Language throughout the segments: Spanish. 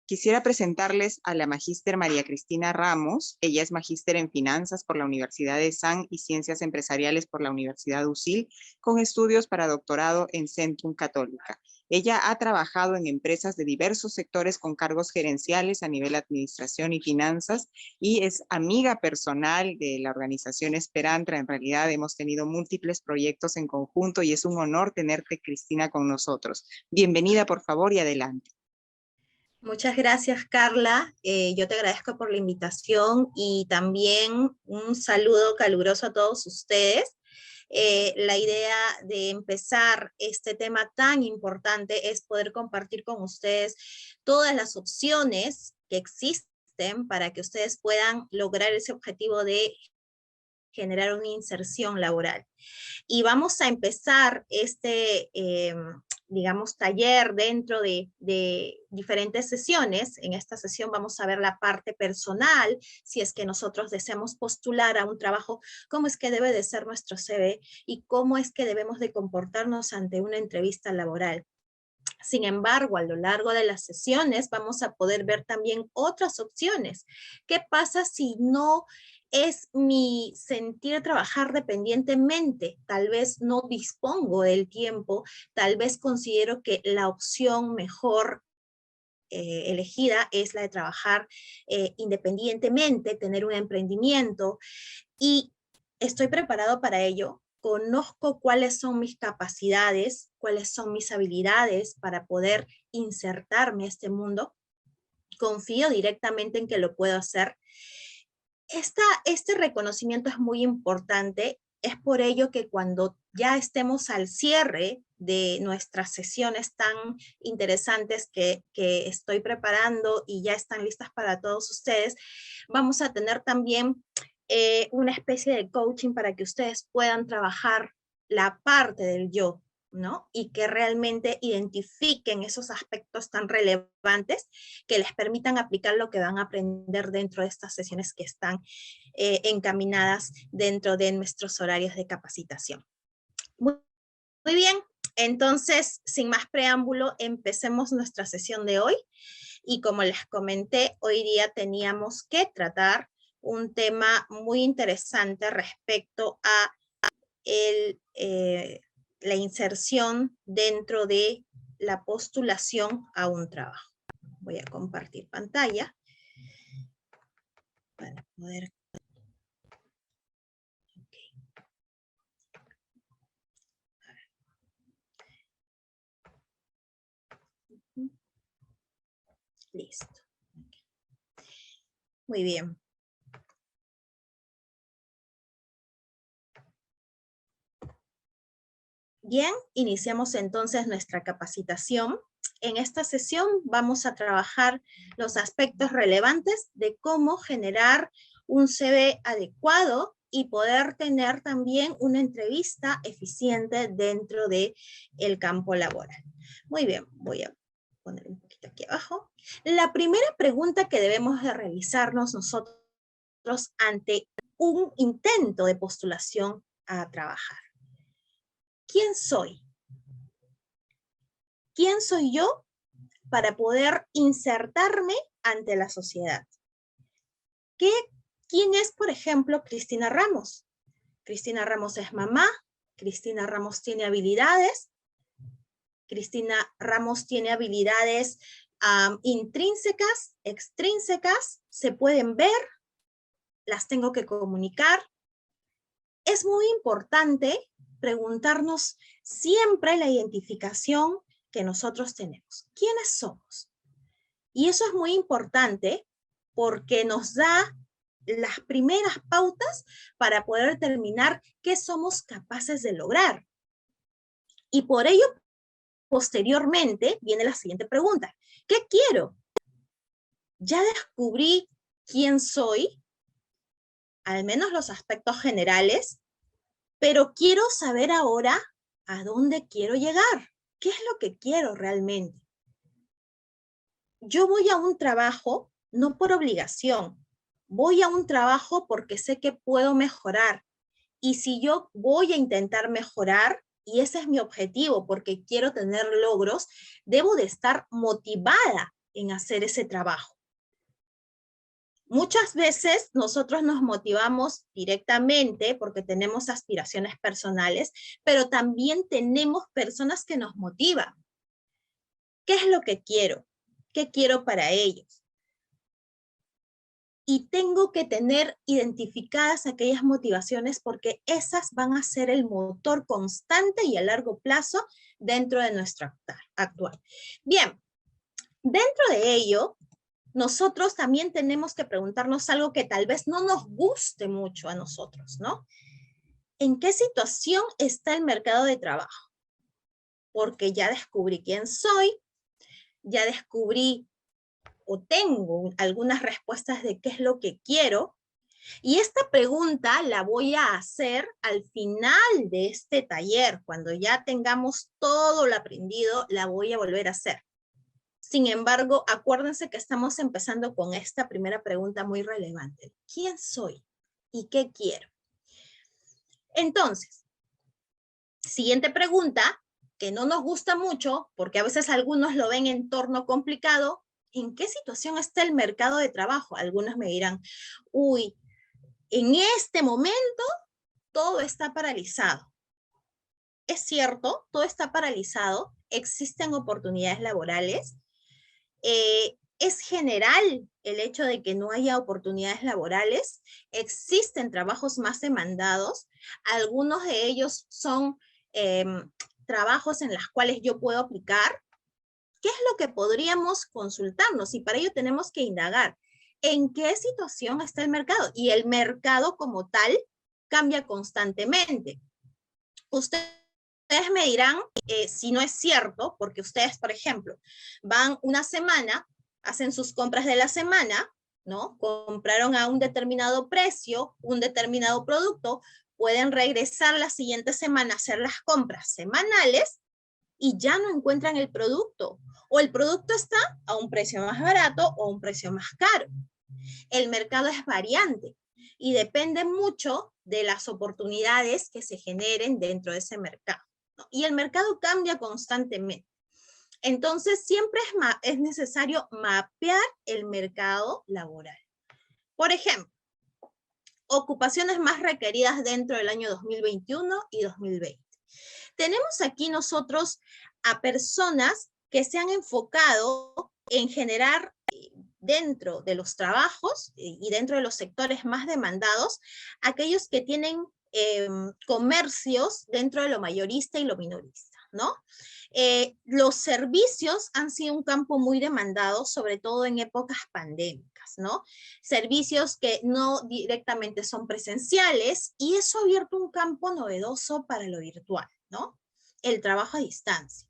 Quisiera presentarles a la magíster María Cristina Ramos. Ella es magíster en Finanzas por la Universidad de San y Ciencias Empresariales por la Universidad USIL, con estudios para doctorado en Centrum Católica. Ella ha trabajado en empresas de diversos sectores con cargos gerenciales a nivel administración y finanzas y es amiga personal de la organización Esperantra. En realidad hemos tenido múltiples proyectos en conjunto y es un honor tenerte, Cristina, con nosotros. Bienvenida, por favor, y adelante. Muchas gracias, Carla. Yo te agradezco por la invitación y también un saludo caluroso a todos ustedes. La idea de empezar este tema tan importante es poder compartir con ustedes todas las opciones que existen para que ustedes puedan lograr ese objetivo de generar una inserción laboral. Y vamos a empezar este, digamos, taller dentro de diferentes sesiones. En esta sesión vamos a ver la parte personal, si es que nosotros deseamos postular a un trabajo, cómo es que debe de ser nuestro CV y cómo es que debemos de comportarnos ante una entrevista laboral. Sin embargo, a lo largo de las sesiones vamos a poder ver también otras opciones. ¿Qué pasa si no es mi sentir trabajar dependientemente? Tal vez no dispongo del tiempo, tal vez considero que la opción mejor elegida es la de trabajar independientemente, tener un emprendimiento, y estoy preparado para ello. Conozco cuáles son mis capacidades, cuáles son mis habilidades para poder insertarme a este mundo. Confío directamente en que lo puedo hacer. Este reconocimiento es muy importante. Es por ello que cuando ya estemos al cierre de nuestras sesiones tan interesantes que estoy preparando y ya están listas para todos ustedes, vamos a tener también una especie de coaching para que ustedes puedan trabajar la parte del yo, ¿no? Y que realmente identifiquen esos aspectos tan relevantes que les permitan aplicar lo que van a aprender dentro de estas sesiones que están encaminadas dentro de nuestros horarios de capacitación. Muy bien, entonces, sin más preámbulo, empecemos nuestra sesión de hoy. Y como les comenté, hoy día teníamos que tratar un tema muy interesante respecto a la inserción dentro de la postulación a un trabajo. Voy a compartir pantalla para poder... Okay. Listo. Muy bien. Bien, iniciamos entonces nuestra capacitación. En esta sesión vamos a trabajar los aspectos relevantes de cómo generar un CV adecuado y poder tener también una entrevista eficiente dentro del campo laboral. Muy bien, voy a poner un poquito aquí abajo. La primera pregunta que debemos de realizarnos nosotros ante un intento de postulación a trabajar: ¿quién soy? ¿Quién soy yo para poder insertarme ante la sociedad? ¿Quién es, por ejemplo, Cristina Ramos? Cristina Ramos es mamá, Cristina Ramos tiene habilidades, Cristina Ramos tiene habilidades intrínsecas, extrínsecas, se pueden ver, las tengo que comunicar. Es muy importante preguntarnos siempre la identificación que nosotros tenemos. ¿Quiénes somos? Y eso es muy importante porque nos da las primeras pautas para poder determinar qué somos capaces de lograr. Y por ello, posteriormente, viene la siguiente pregunta: ¿qué quiero? Ya descubrí quién soy, al menos los aspectos generales, pero quiero saber ahora a dónde quiero llegar. ¿Qué es lo que quiero realmente? Yo voy a un trabajo no por obligación, voy a un trabajo porque sé que puedo mejorar. Y si yo voy a intentar mejorar, y ese es mi objetivo porque quiero tener logros, debo de estar motivada en hacer ese trabajo. Muchas veces nosotros nos motivamos directamente porque tenemos aspiraciones personales, pero también tenemos personas que nos motivan. ¿Qué es lo que quiero? ¿Qué quiero para ellos? Y tengo que tener identificadas aquellas motivaciones porque esas van a ser el motor constante y a largo plazo dentro de nuestro actuar. Bien, dentro de ello, nosotros también tenemos que preguntarnos algo que tal vez no nos guste mucho a nosotros, ¿no? ¿En qué situación está el mercado de trabajo? Porque ya descubrí quién soy, ya descubrí o tengo algunas respuestas de qué es lo que quiero, y esta pregunta la voy a hacer al final de este taller. Cuando ya tengamos todo lo aprendido, la voy a volver a hacer. Sin embargo, acuérdense que estamos empezando con esta primera pregunta muy relevante. ¿Quién soy y qué quiero? Entonces, siguiente pregunta, que no nos gusta mucho, porque a veces algunos lo ven en entorno complicado. ¿En qué situación está el mercado de trabajo? Algunos me dirán, uy, en este momento todo está paralizado. Es cierto, todo está paralizado, existen oportunidades laborales. Es general el hecho de que no haya oportunidades laborales, existen trabajos más demandados, algunos de ellos son trabajos en los cuales yo puedo aplicar. ¿Qué es lo que podríamos consultarnos? Y para ello tenemos que indagar en qué situación está el mercado. Y el mercado como tal cambia constantemente. Ustedes me dirán si no es cierto, porque ustedes, por ejemplo, van una semana, hacen sus compras de la semana, ¿no? Compraron a un determinado precio, un determinado producto, pueden regresar la siguiente semana a hacer las compras semanales y ya no encuentran el producto. O el producto está a un precio más barato o a un precio más caro. El mercado es variante y depende mucho de las oportunidades que se generen dentro de ese mercado, ¿no? Y el mercado cambia constantemente. Entonces, siempre es necesario mapear el mercado laboral. Por ejemplo, ocupaciones más requeridas dentro del año 2021 y 2020. Tenemos aquí nosotros a personas que se han enfocado en generar dentro de los trabajos y dentro de los sectores más demandados, aquellos que tienen comercios dentro de lo mayorista y lo minorista, ¿no? Los servicios han sido un campo muy demandado, sobre todo en épocas pandémicas, ¿no? Servicios que no directamente son presenciales, y eso ha abierto un campo novedoso para lo virtual, ¿no? El trabajo a distancia.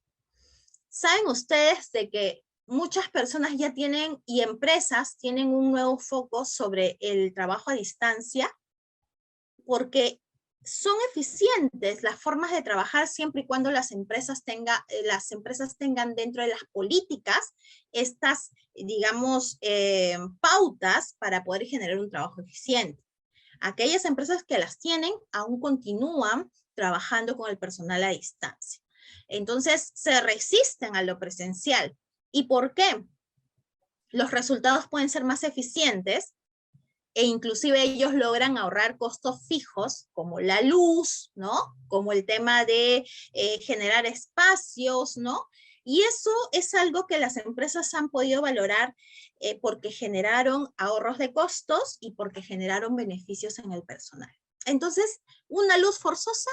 ¿Saben ustedes de que muchas personas ya tienen, y empresas tienen un nuevo foco sobre el trabajo a distancia? Porque son eficientes las formas de trabajar siempre y cuando las empresas tengan dentro de las políticas estas, digamos, pautas para poder generar un trabajo eficiente. Aquellas empresas que las tienen aún continúan trabajando con el personal a distancia. Entonces, se resisten a lo presencial. ¿Y por qué? Los resultados pueden ser más eficientes e inclusive ellos logran ahorrar costos fijos como la luz, ¿no? Como el tema de generar espacios, ¿no? Y eso es algo que las empresas han podido valorar porque generaron ahorros de costos y porque generaron beneficios en el personal. Entonces, una luz forzosa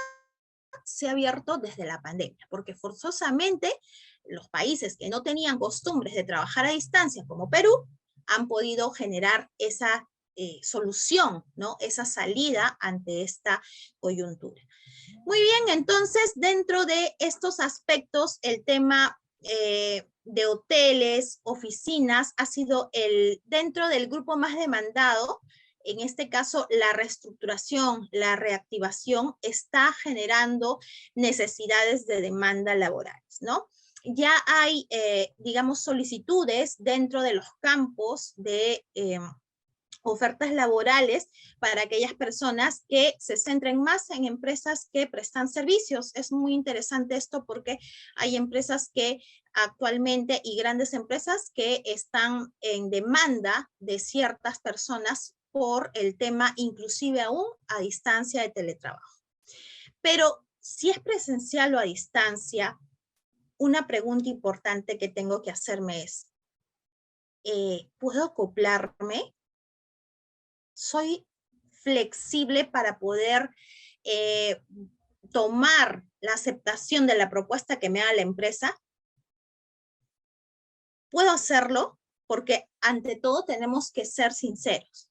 se ha abierto desde la pandemia, porque forzosamente los países que no tenían costumbres de trabajar a distancia, como Perú, han podido generar esa solución, ¿no? Esa salida ante esta coyuntura. Muy bien, entonces, dentro de estos aspectos, el tema de hoteles, oficinas, ha sido dentro del grupo más demandado. En este caso, la reestructuración, la reactivación está generando necesidades de demanda laborales, ¿no? Ya hay, digamos, solicitudes dentro de los campos de ofertas laborales para aquellas personas que se centren más en empresas que prestan servicios. Es muy interesante esto porque hay empresas que actualmente y grandes empresas que están en demanda de ciertas personas por el tema inclusive aún a distancia de teletrabajo. Pero si es presencial o a distancia, una pregunta importante que tengo que hacerme es, ¿puedo acoplarme? ¿Soy flexible para poder tomar la aceptación de la propuesta que me haga la empresa? ¿Puedo hacerlo? Porque ante todo tenemos que ser sinceros,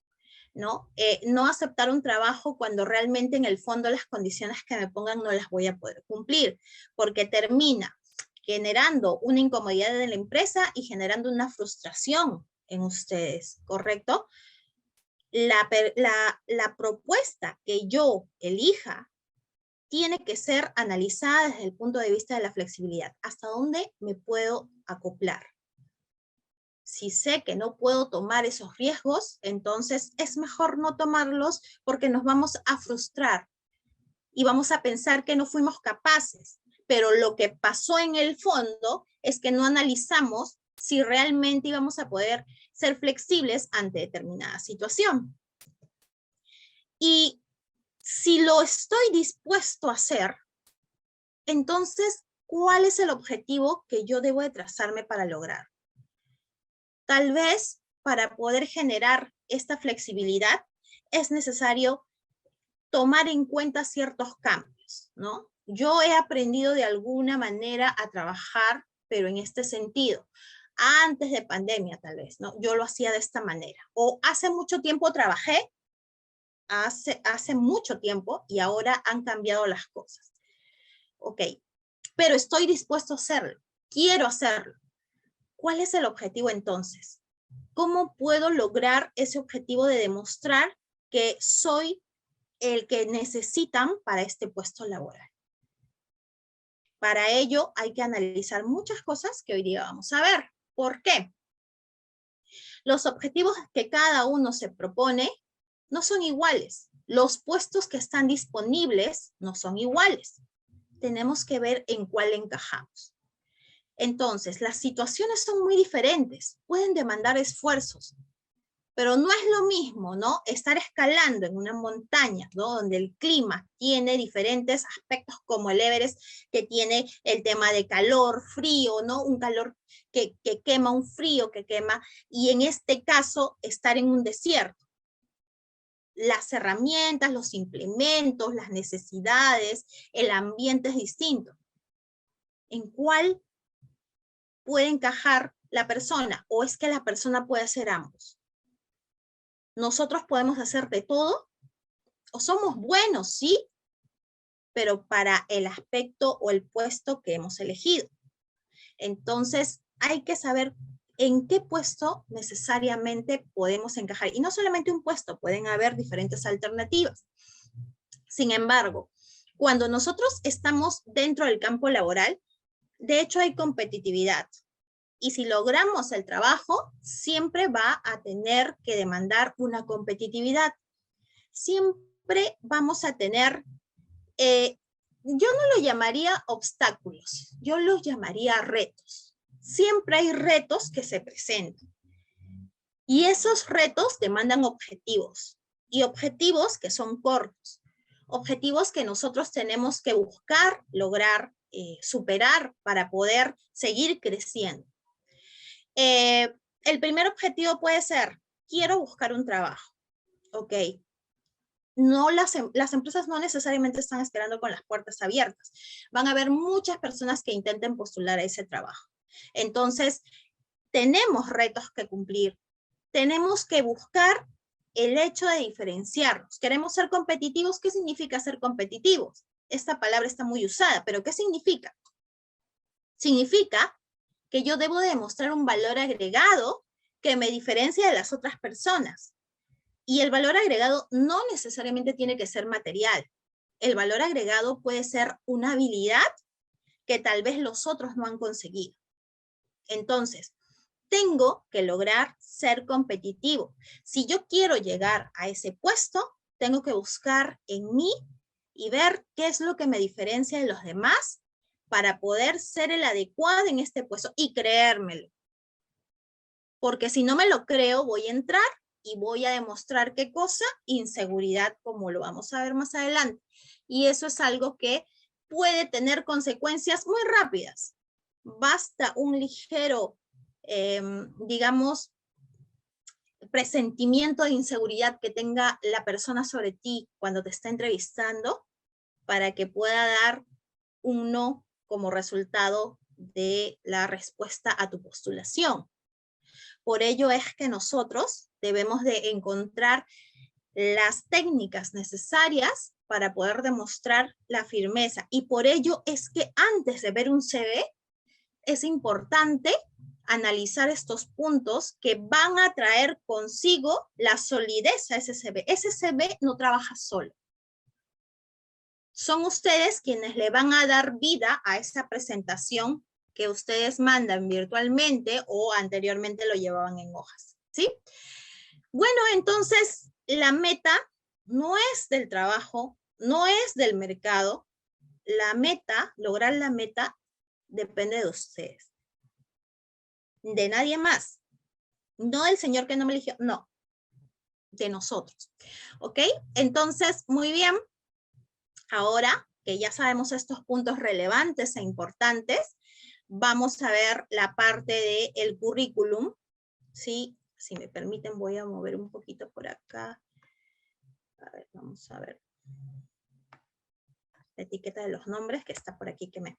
¿no? No aceptar un trabajo cuando realmente en el fondo las condiciones que me pongan no las voy a poder cumplir, porque termina generando una incomodidad en la empresa y generando una frustración en ustedes, ¿correcto? La propuesta que yo elija tiene que ser analizada desde el punto de vista de la flexibilidad. ¿Hasta dónde me puedo acoplar? Si sé que no puedo tomar esos riesgos, entonces es mejor no tomarlos porque nos vamos a frustrar y vamos a pensar que no fuimos capaces. Pero lo que pasó en el fondo es que no analizamos si realmente íbamos a poder ser flexibles ante determinada situación. Y si lo estoy dispuesto a hacer, entonces, ¿cuál es el objetivo que yo debo de trazarme para lograr? Tal vez para poder generar esta flexibilidad es necesario tomar en cuenta ciertos cambios, ¿no? Yo he aprendido de alguna manera a trabajar, pero en este sentido. Antes de pandemia, tal vez, ¿no? Yo lo hacía de esta manera. O hace mucho tiempo trabajé, hace mucho tiempo, y ahora han cambiado las cosas. Ok, pero estoy dispuesto a hacerlo. Quiero hacerlo. ¿Cuál es el objetivo entonces? ¿Cómo puedo lograr ese objetivo de demostrar que soy el que necesitan para este puesto laboral? Para ello hay que analizar muchas cosas que hoy día vamos a ver. ¿Por qué? Los objetivos que cada uno se propone no son iguales. Los puestos que están disponibles no son iguales. Tenemos que ver en cuál encajamos. Entonces, las situaciones son muy diferentes, pueden demandar esfuerzos, pero no es lo mismo, ¿no? Estar escalando en una montaña, ¿no? Donde el clima tiene diferentes aspectos como el Everest, que tiene el tema de calor, frío, ¿no? Un calor que quema, un frío que quema, y en este caso, estar en un desierto. Las herramientas, los implementos, las necesidades, el ambiente es distinto. ¿En cuál puede encajar la persona? ¿O es que la persona puede hacer ambos? ¿Nosotros podemos hacer de todo? ¿O somos buenos, sí? Pero para el aspecto o el puesto que hemos elegido. Entonces, hay que saber en qué puesto necesariamente podemos encajar. Y no solamente un puesto, pueden haber diferentes alternativas. Sin embargo, cuando nosotros estamos dentro del campo laboral, de hecho hay competitividad. Y si logramos el trabajo, siempre va a tener que demandar una competitividad. Siempre vamos a tener, yo no lo llamaría obstáculos, yo los llamaría retos. Siempre hay retos que se presentan. Y esos retos demandan objetivos. Y objetivos que son cortos. Objetivos que nosotros tenemos que buscar, lograr, superar para poder seguir creciendo. El primer objetivo puede ser, quiero buscar un trabajo. Ok. No, las empresas no necesariamente están esperando con las puertas abiertas. Van a haber muchas personas que intenten postular a ese trabajo. Entonces, tenemos retos que cumplir. Tenemos que buscar el hecho de diferenciarnos. ¿Queremos ser competitivos? ¿Qué significa ser competitivos? Esta palabra está muy usada, pero ¿qué significa? Significa que yo debo demostrar un valor agregado que me diferencia de las otras personas. Y el valor agregado no necesariamente tiene que ser material. El valor agregado puede ser una habilidad que tal vez los otros no han conseguido. Entonces, tengo que lograr ser competitivo. Si yo quiero llegar a ese puesto, tengo que buscar en mí y ver qué es lo que me diferencia de los demás para poder ser el adecuado en este puesto y creérmelo. Porque si no me lo creo, voy a entrar y voy a demostrar qué cosa, inseguridad, como lo vamos a ver más adelante. Y eso es algo que puede tener consecuencias muy rápidas. Basta un ligero, digamos, presentimiento de inseguridad que tenga la persona sobre ti cuando te está entrevistando para que pueda dar un no como resultado de la respuesta a tu postulación. Por ello es que nosotros debemos de encontrar las técnicas necesarias para poder demostrar la firmeza. Y por ello es que antes de ver un CV, es importante analizar estos puntos que van a traer consigo la solidez a ese CV. Ese CV no trabaja solo. Son ustedes quienes le van a dar vida a esa presentación que ustedes mandan virtualmente o anteriormente lo llevaban en hojas, ¿sí? Bueno, entonces la meta no es del trabajo, no es del mercado. La meta, lograr la meta, depende de ustedes. De nadie más. No del señor que no me eligió, no. De nosotros. ¿Ok? Entonces, muy bien. Ahora que ya sabemos estos puntos relevantes e importantes, vamos a ver la parte del currículum. ¿Sí? Si me permiten, voy a mover un poquito por acá. A ver, vamos a ver. La etiqueta de los nombres que está por aquí que me...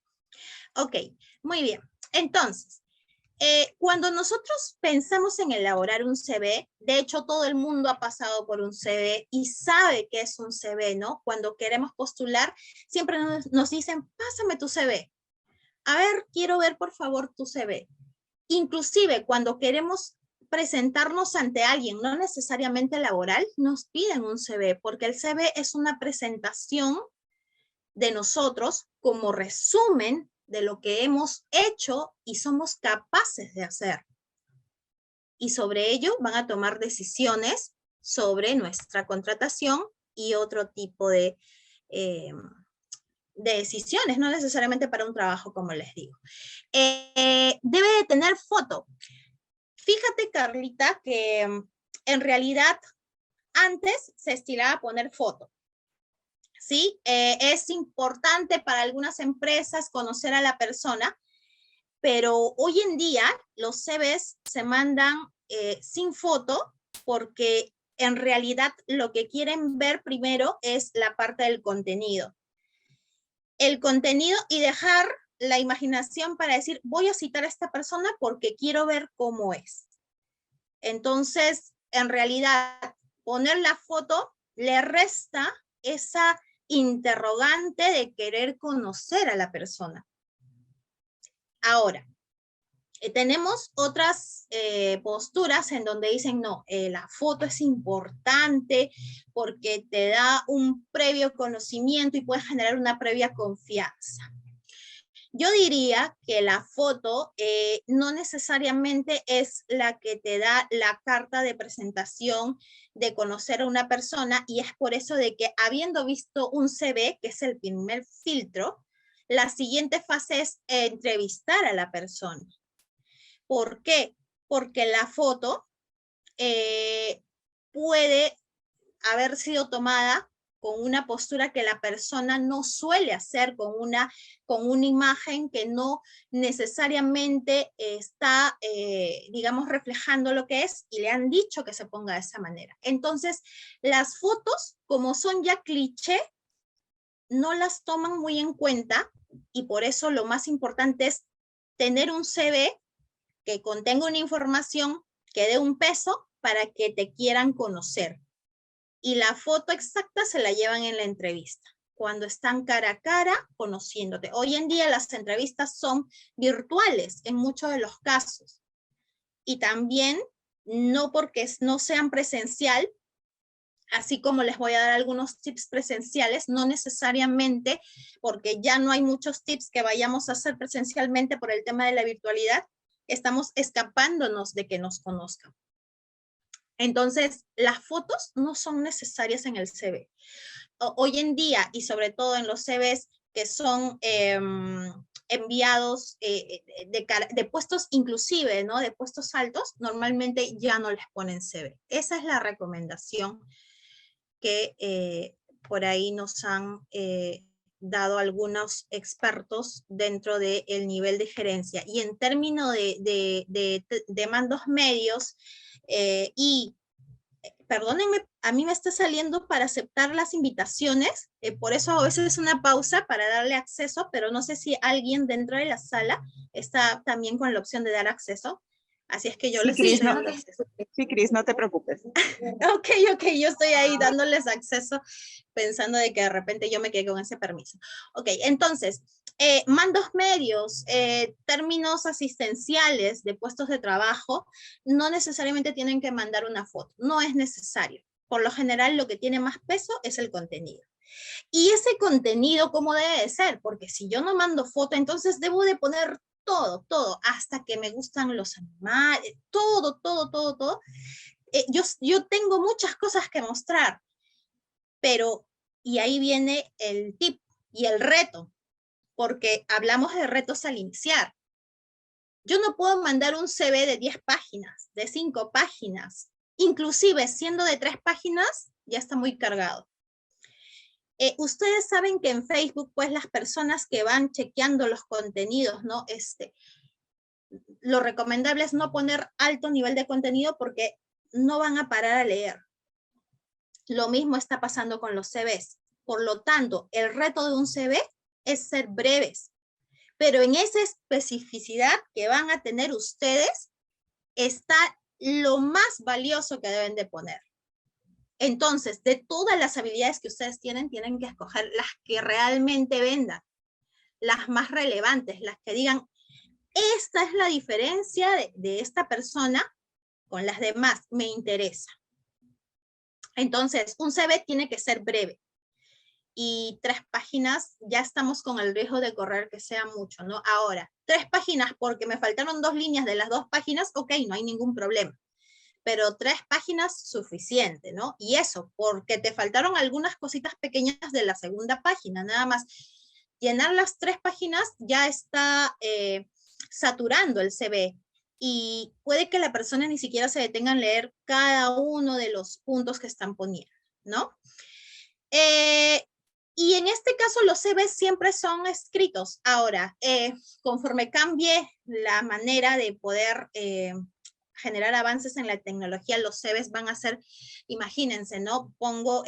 Ok, muy bien. Entonces, cuando nosotros pensamos en elaborar un CV, de hecho todo el mundo ha pasado por un CV y sabe qué es un CV, ¿no? Cuando queremos postular, siempre nos dicen, pásame tu CV. A ver, quiero ver por favor tu CV. Inclusive cuando queremos presentarnos ante alguien, no necesariamente laboral, nos piden un CV, porque el CV es una presentación de nosotros como resumen de lo que hemos hecho y somos capaces de hacer. Y sobre ello van a tomar decisiones sobre nuestra contratación y otro tipo de decisiones, no necesariamente para un trabajo, como les digo. Debe de tener foto. Fíjate, Carlita, que en realidad antes se estilaba poner foto. ¿Sí? Es importante para algunas empresas conocer a la persona, pero hoy en día los CVs se mandan sin foto porque en realidad lo que quieren ver primero es la parte del contenido. El contenido y dejar la imaginación para decir, voy a citar a esta persona porque quiero ver cómo es. Entonces, en realidad, poner la foto le resta esa interrogante de querer conocer a la persona. Ahora, tenemos otras posturas en donde dicen, no, la foto es importante porque te da un previo conocimiento y puedes generar una previa confianza. Yo diría que la foto no necesariamente es la que te da la carta de presentación de conocer a una persona, y es por eso de que habiendo visto un CV, que es el primer filtro, la siguiente fase es entrevistar a la persona. ¿Por qué? Porque la foto puede haber sido tomada con una postura que la persona no suele hacer, con una imagen que no necesariamente está, digamos, reflejando lo que es, y le han dicho que se ponga de esa manera. Entonces, las fotos, como son ya cliché, no las toman muy en cuenta, y por eso lo más importante es tener un CV que contenga una información que dé un peso para que te quieran conocer. Y la foto exacta se la llevan en la entrevista, cuando están cara a cara conociéndote. Hoy en día las entrevistas son virtuales en muchos de los casos. Y también, no porque no sean presencial, así como les voy a dar algunos tips presenciales, no necesariamente porque ya no hay muchos tips que vayamos a hacer presencialmente por el tema de la virtualidad, estamos escapándonos de que nos conozcan. Entonces, las fotos no son necesarias en el CV. Hoy en día, y sobre todo en los CVs que son enviados de puestos inclusive, ¿no? De puestos altos, normalmente ya no les ponen CV. Esa es la recomendación que por ahí nos han dado algunos expertos dentro del nivel de gerencia. Y en términos de mandos medios y perdónenme, a mí me está saliendo para aceptar las invitaciones, por eso a veces es una pausa para darle acceso, pero no sé si alguien dentro de la sala está también con la opción de dar acceso. Así es que yo les estoy dando acceso. Sí, Cris, no te preocupes. Ok, yo estoy ahí dándoles acceso pensando de que de repente yo me quedé con ese permiso. Ok, entonces, mandos medios, términos asistenciales de puestos de trabajo, no necesariamente tienen que mandar una foto, no es necesario. Por lo general, lo que tiene más peso es el contenido. Y ese contenido, ¿cómo debe de ser? Porque si yo no mando foto, entonces debo de poner todo, hasta que me gustan los animales, todo. Yo tengo muchas cosas que mostrar, pero, y ahí viene el tip y el reto, porque hablamos de retos al iniciar. Yo no puedo mandar un CV de 10 páginas, de 5 páginas, inclusive siendo de 3 páginas, ya está muy cargado. Ustedes saben que en Facebook, pues las personas que van chequeando los contenidos, ¿no? Lo recomendable es no poner alto nivel de contenido porque no van a parar a leer. Lo mismo está pasando con los CVs. Por lo tanto, el reto de un CV es ser breves. Pero en esa especificidad que van a tener ustedes está lo más valioso que deben de poner. Entonces, de todas las habilidades que ustedes tienen que escoger las que realmente vendan, las más relevantes, las que digan, esta es la diferencia de esta persona con las demás, me interesa. Entonces, un CV tiene que ser breve. Y 3 páginas, ya estamos con el riesgo de correr que sea mucho, ¿no? Ahora, 3 páginas porque me faltaron 2 líneas de las 2 páginas, ok, no hay ningún problema. Pero 3 páginas suficiente, ¿no? Y eso, porque te faltaron algunas cositas pequeñas de la segunda página, nada más. Llenar las 3 páginas ya está saturando el CV y puede que la persona ni siquiera se detenga en leer cada uno de los puntos que están poniendo, ¿no? Y en este caso los CVs siempre son escritos. Ahora, conforme cambie la manera de poder generar avances en la tecnología, los CVs van a ser, imagínense, ¿no? Pongo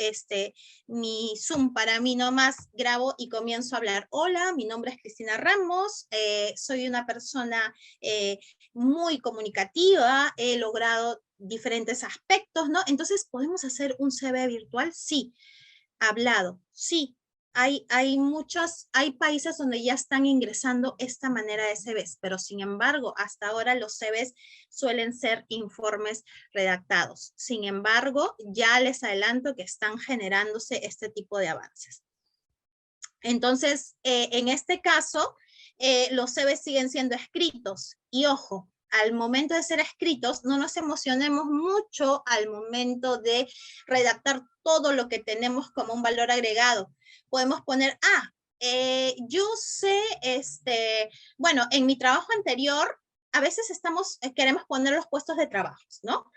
mi Zoom para mí nomás, grabo y comienzo a hablar. Hola, mi nombre es Cristina Ramos, soy una persona muy comunicativa, he logrado diferentes aspectos, ¿no? Entonces, ¿podemos hacer un CV virtual? Sí. Hablado, sí. Hay países donde ya están ingresando esta manera de CVs, pero sin embargo, hasta ahora los CVs suelen ser informes redactados. Sin embargo, ya les adelanto que están generándose este tipo de avances. Entonces, en este caso, los CVs siguen siendo escritos. Y ojo, al momento de ser escritos, no nos emocionemos mucho al momento de redactar todo lo que tenemos como un valor agregado. Podemos poner, yo sé, bueno, en mi trabajo anterior, a veces queremos poner los puestos de trabajo, ¿no?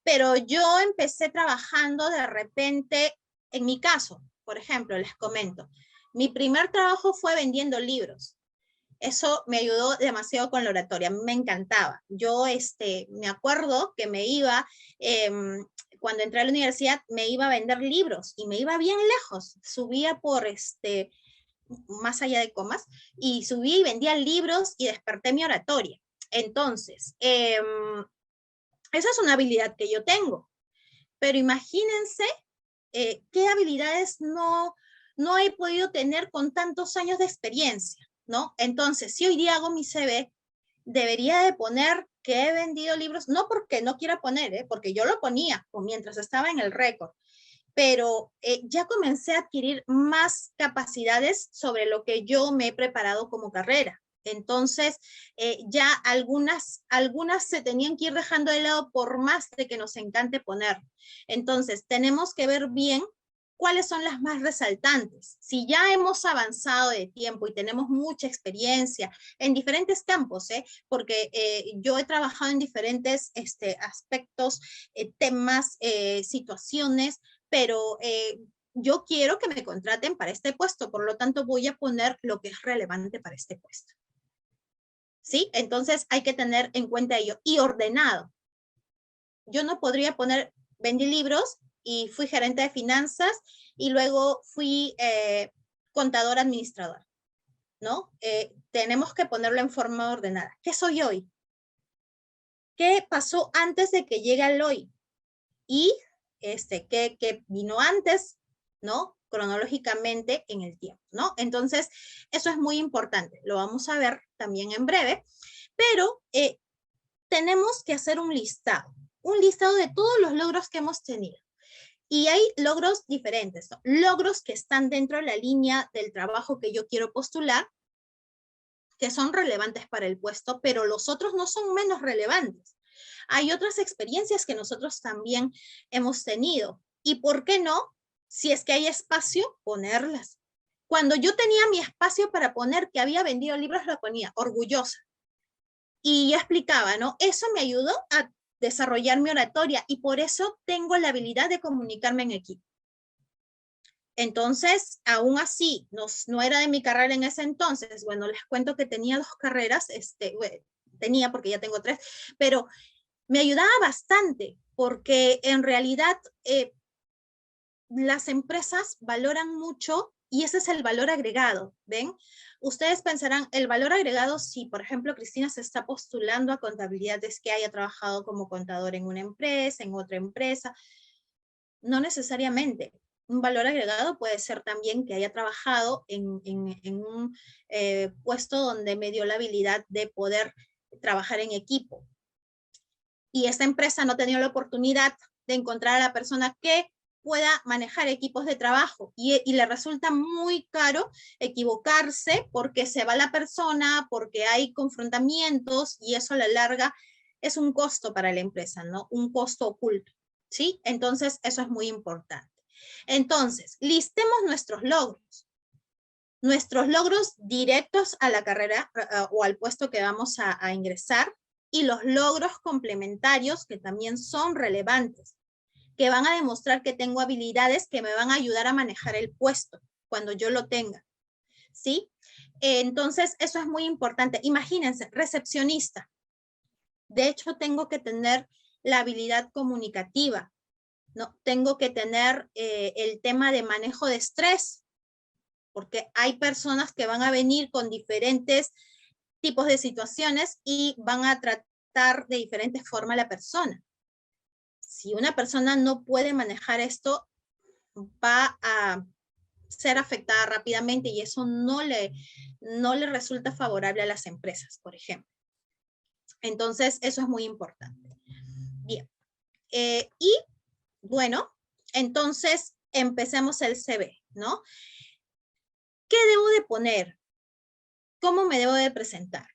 Pero yo empecé trabajando de repente, en mi caso, por ejemplo, les comento, mi primer trabajo fue vendiendo libros. Eso me ayudó demasiado con la oratoria, me encantaba. Yo me acuerdo que me iba, cuando entré a la universidad, me iba a vender libros y me iba bien lejos. Subía por más allá de comas, y subí y vendía libros y desperté mi oratoria. Entonces, esa es una habilidad que yo tengo. Pero imagínense qué habilidades no he podido tener con tantos años de experiencia, ¿no? Entonces, si hoy día hago mi CV, debería de poner que he vendido libros, no porque no quiera poner, porque yo lo ponía mientras estaba en el récord, pero ya comencé a adquirir más capacidades sobre lo que yo me he preparado como carrera. Entonces, ya algunas se tenían que ir dejando de lado por más de que nos encante poner. Entonces, tenemos que ver bien cuáles son las más resaltantes. Si ya hemos avanzado de tiempo y tenemos mucha experiencia en diferentes campos, porque yo he trabajado en diferentes aspectos, temas, situaciones, pero yo quiero que me contraten para este puesto, por lo tanto voy a poner lo que es relevante para este puesto. ¿Sí? Entonces hay que tener en cuenta ello. Y ordenado. Yo no podría poner, vendí libros y fui gerente de finanzas y luego fui contador administrador, ¿no? Tenemos que ponerlo en forma ordenada. ¿Qué soy hoy? ¿Qué pasó antes de que llegue el hoy? Y ¿qué vino antes, ¿no? Cronológicamente en el tiempo, ¿no? Entonces, eso es muy importante. Lo vamos a ver también en breve, pero tenemos que hacer un listado de todos los logros que hemos tenido. Y hay logros diferentes, ¿no? Logros que están dentro de la línea del trabajo que yo quiero postular, que son relevantes para el puesto, pero los otros no son menos relevantes. Hay otras experiencias que nosotros también hemos tenido. ¿Y por qué no? Si es que hay espacio, ponerlas. Cuando yo tenía mi espacio para poner que había vendido libros, lo ponía orgullosa. Y yo explicaba, ¿no? Eso me ayudó a desarrollar mi oratoria y por eso tengo la habilidad de comunicarme en equipo. Entonces, aún así, no era de mi carrera en ese entonces. Bueno, les cuento que tenía 2 carreras, tenía porque ya tengo 3, pero me ayudaba bastante porque en realidad las empresas valoran mucho y ese es el valor agregado, ¿ven? Ustedes pensarán, el valor agregado, si por ejemplo Cristina se está postulando a contabilidad, es que haya trabajado como contador en una empresa, en otra empresa. No necesariamente. Un valor agregado puede ser también que haya trabajado en un puesto donde me dio la habilidad de poder trabajar en equipo. Y esta empresa no ha tenido la oportunidad de encontrar a la persona que pueda manejar equipos de trabajo y le resulta muy caro equivocarse porque se va la persona, porque hay confrontamientos y eso a la larga es un costo para la empresa, ¿no? Un costo oculto, ¿sí? Entonces, eso es muy importante. Entonces, listemos nuestros logros directos a la carrera o al puesto que vamos a ingresar y los logros complementarios que también son relevantes, que van a demostrar que tengo habilidades que me van a ayudar a manejar el puesto cuando yo lo tenga, ¿sí? Entonces, eso es muy importante. Imagínense, recepcionista. De hecho, tengo que tener la habilidad comunicativa, ¿no? Tengo que tener el tema de manejo de estrés, porque hay personas que van a venir con diferentes tipos de situaciones y van a tratar de diferente forma a la persona. Si una persona no puede manejar esto, va a ser afectada rápidamente y eso no le resulta favorable a las empresas, por ejemplo. Entonces, eso es muy importante. Bien. Y bueno, entonces empecemos el CV, ¿no? ¿Qué debo de poner? ¿Cómo me debo de presentar?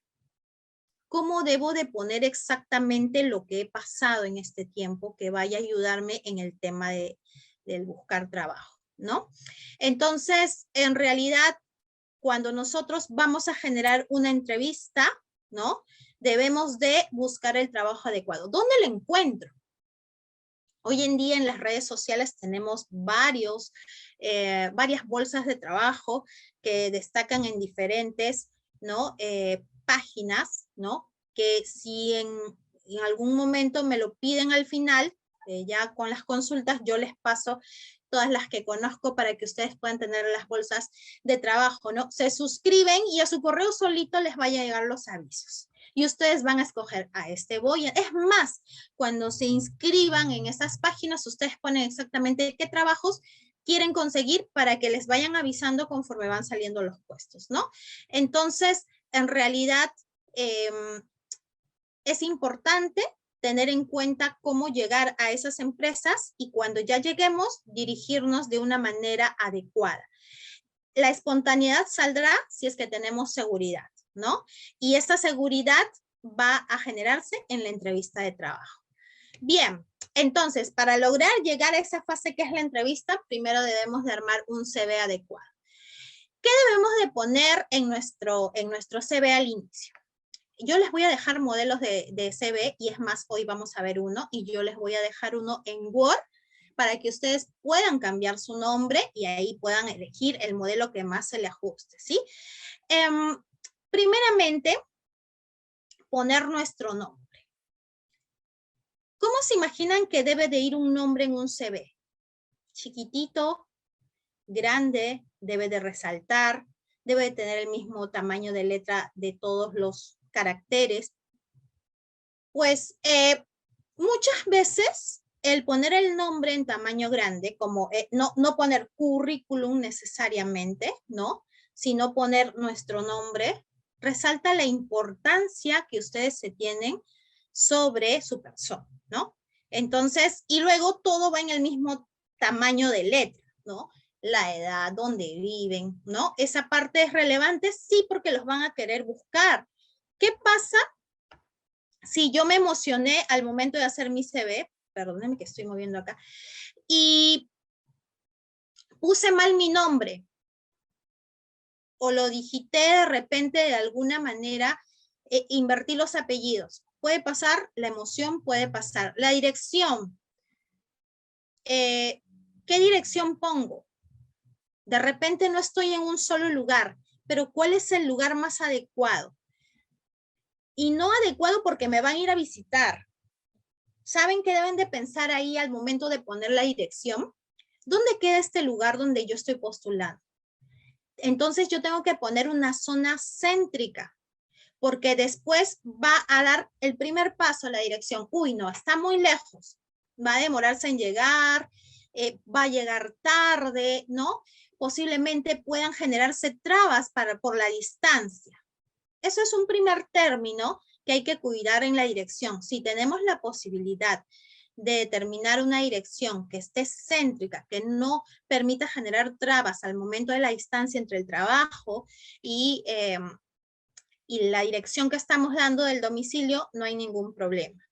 ¿Cómo debo de poner exactamente lo que he pasado en este tiempo que vaya a ayudarme en el tema del buscar trabajo, ¿no? Entonces, en realidad, cuando nosotros vamos a generar una entrevista, ¿no? Debemos de buscar el trabajo adecuado. ¿Dónde lo encuentro? Hoy en día en las redes sociales tenemos varias bolsas de trabajo que destacan en diferentes, ¿no? Páginas, ¿no? Que si en algún momento me lo piden al final, ya con las consultas, yo les paso todas las que conozco para que ustedes puedan tener las bolsas de trabajo, ¿no? Se suscriben y a su correo solito les vaya a llegar los avisos. Y ustedes van a escoger a este voy. Es más, cuando se inscriban en esas páginas, ustedes ponen exactamente qué trabajos quieren conseguir para que les vayan avisando conforme van saliendo los puestos, ¿no? Entonces, en realidad, es importante tener en cuenta cómo llegar a esas empresas y cuando ya lleguemos, dirigirnos de una manera adecuada. La espontaneidad saldrá si es que tenemos seguridad. ¿no? Y esta seguridad va a generarse en la entrevista de trabajo. Bien, entonces, para lograr llegar a esa fase que es la entrevista, primero debemos de armar un CV adecuado. ¿Qué debemos de poner en nuestro CV al inicio? Yo les voy a dejar modelos de CV, y es más, hoy vamos a ver uno, y yo les voy a dejar uno en Word para que ustedes puedan cambiar su nombre y ahí puedan elegir el modelo que más se le ajuste, ¿sí? Primeramente, poner nuestro nombre. ¿Cómo se imaginan que debe de ir un nombre en un CV? Chiquitito, grande, debe de resaltar, debe de tener el mismo tamaño de letra de todos los caracteres. Pues muchas veces el poner el nombre en tamaño grande, como no poner currículum necesariamente, ¿no? Sino poner nuestro nombre, resalta la importancia que ustedes se tienen sobre su persona, ¿no? Entonces, y luego todo va en el mismo tamaño de letra, ¿no? La edad, dónde viven, ¿no? Esa parte es relevante, sí, porque los van a querer buscar. ¿Qué pasa si yo me emocioné al momento de hacer mi CV? Perdónenme que estoy moviendo acá, y puse mal mi nombre, o lo digité de repente de alguna manera, invertí los apellidos? Puede pasar, la emoción puede pasar. La dirección, ¿qué dirección pongo? De repente no estoy en un solo lugar, pero ¿cuál es el lugar más adecuado? Y no adecuado porque me van a ir a visitar. ¿Saben qué deben de pensar ahí al momento de poner la dirección? ¿Dónde queda este lugar donde yo estoy postulando? Entonces yo tengo que poner una zona céntrica, porque después va a dar el primer paso a la dirección. Uy, no, está muy lejos, va a demorarse en llegar, va a llegar tarde, ¿no? Posiblemente puedan generarse trabas por la distancia. Eso es un primer término que hay que cuidar en la dirección. Si tenemos la posibilidad de determinar una dirección que esté céntrica, que no permita generar trabas al momento de la distancia entre el trabajo y la dirección que estamos dando del domicilio, no hay ningún problema.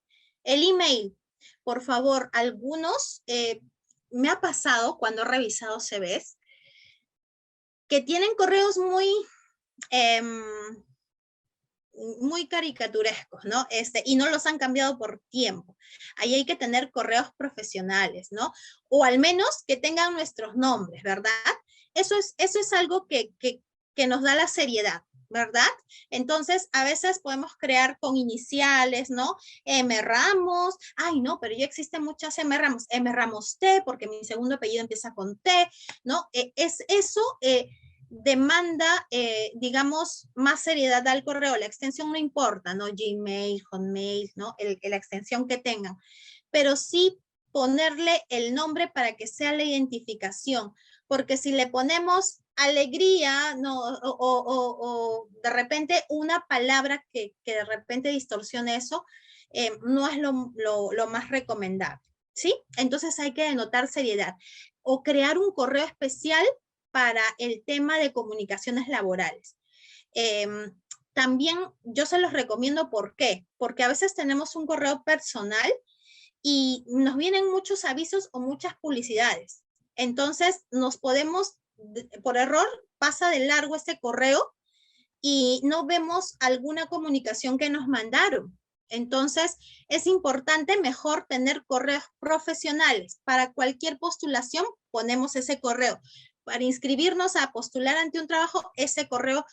El email, por favor, algunos, me ha pasado cuando he revisado CVs, que tienen correos muy caricaturescos, ¿no? Y no los han cambiado por tiempo. Ahí hay que tener correos profesionales, ¿no? O al menos que tengan nuestros nombres, ¿verdad? Eso es algo que nos da la seriedad, ¿verdad? Entonces, a veces podemos crear con iniciales, ¿no? M. Ramos, ay, no, pero ya existen muchas M. Ramos. M. Ramos T, porque mi segundo apellido empieza con T, ¿no? Eso demanda, digamos, más seriedad al correo. La extensión no importa, ¿no? Gmail, Hotmail, ¿no? La extensión que tengan. Pero sí ponerle el nombre para que sea la identificación. Porque si le ponemos alegría, ¿no? O de repente una palabra que de repente distorsione eso, no es lo más recomendable, ¿sí? Entonces hay que denotar seriedad. O crear un correo especial para el tema de comunicaciones laborales. También yo se los recomiendo. ¿Por qué? Porque a veces tenemos un correo personal y nos vienen muchos avisos o muchas publicidades. Entonces nos podemos, por error, pasa de largo este correo y no vemos alguna comunicación que nos mandaron. Entonces es importante mejor tener correos profesionales. Para cualquier postulación ponemos ese correo. Para inscribirnos a postular ante un trabajo, ese correo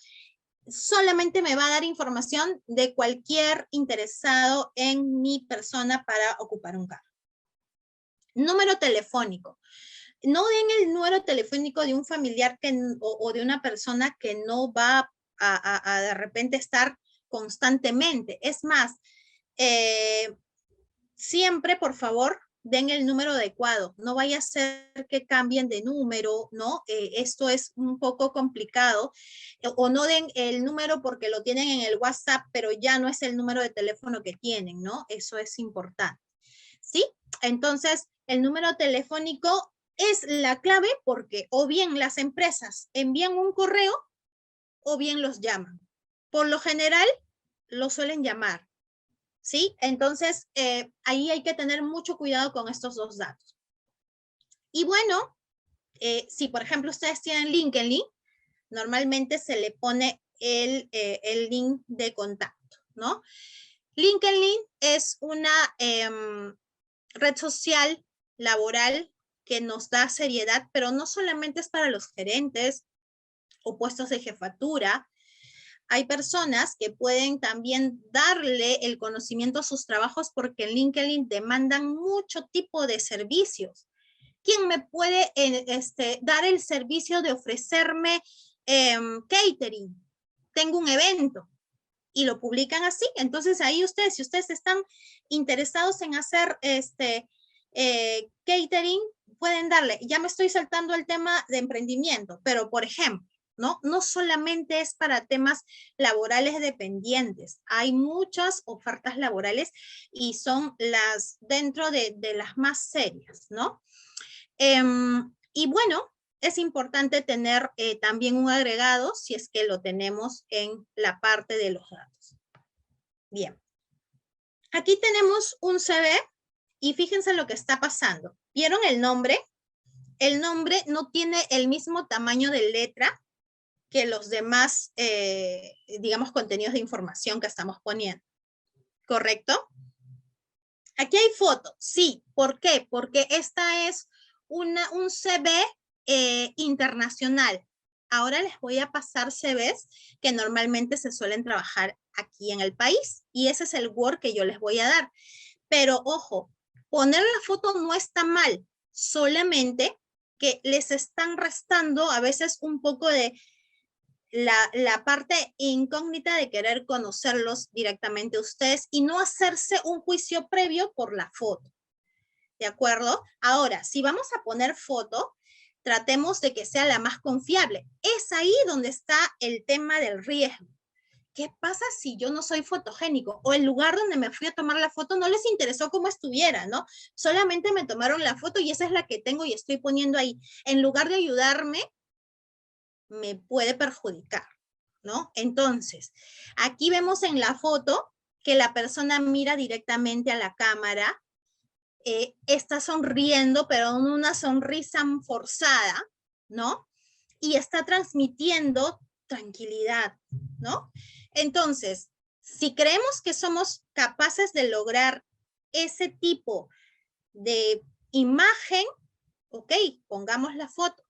solamente me va a dar información de cualquier interesado en mi persona para ocupar un cargo. Número telefónico. No den el número telefónico de un familiar o de una persona que no va a de repente estar constantemente. Es más, siempre, por favor, den el número adecuado. No vaya a ser que cambien de número, ¿no? Esto es un poco complicado. O no den el número porque lo tienen en el WhatsApp, pero ya no es el número de teléfono que tienen, ¿no? Eso es importante, ¿sí? Entonces, el número telefónico es la clave, porque o bien las empresas envían un correo o bien los llaman. por lo general lo suelen llamar, ¿sí? Entonces, ahí hay que tener mucho cuidado con estos dos datos. Y bueno, si por ejemplo ustedes tienen LinkedIn, normalmente se le pone el link de contacto, ¿no? LinkedIn es una red social laboral que nos da seriedad, pero no solamente es para los gerentes o puestos de jefatura. Hay personas que pueden también darle el conocimiento a sus trabajos porque en LinkedIn demandan mucho tipo de servicios. ¿Quién me puede dar el servicio de ofrecerme catering? Tengo un evento y lo publican así. Entonces ahí ustedes, si ustedes están interesados en hacer catering, pueden darle. Ya me estoy saltando el tema de emprendimiento, pero por ejemplo, no solamente es para temas laborales dependientes. Hay muchas ofertas laborales y son las dentro de las más serias, ¿no? Y bueno, es importante tener también un agregado si es que lo tenemos en la parte de los datos. Bien. Aquí tenemos un CV y fíjense lo que está pasando. ¿Vieron el nombre? El nombre no tiene el mismo tamaño de letra que los demás, digamos, contenidos de información que estamos poniendo. ¿Correcto? Aquí hay foto, sí. ¿Por qué? Porque esta es un CV internacional. Ahora les voy a pasar CVs que normalmente se suelen trabajar aquí en el país. Y ese es el Word que yo les voy a dar. Pero ojo, poner la foto no está mal. Solamente que les están restando a veces un poco de la parte incógnita de querer conocerlos directamente a ustedes y no hacerse un juicio previo por la foto. ¿De acuerdo? Ahora, si vamos a poner foto, tratemos de que sea la más confiable. Es ahí donde está el tema del riesgo. ¿Qué pasa si yo no soy fotogénico? O el lugar donde me fui a tomar la foto no les interesó cómo estuviera, ¿no? Solamente me tomaron la foto y esa es la que tengo y estoy poniendo ahí. En lugar de ayudarme, me puede perjudicar, ¿no? Entonces, aquí vemos en la foto que la persona mira directamente a la cámara, está sonriendo, pero en una sonrisa forzada, ¿no? Y está transmitiendo tranquilidad, ¿no? Entonces, si creemos que somos capaces de lograr ese tipo de imagen, ok, pongamos la foto.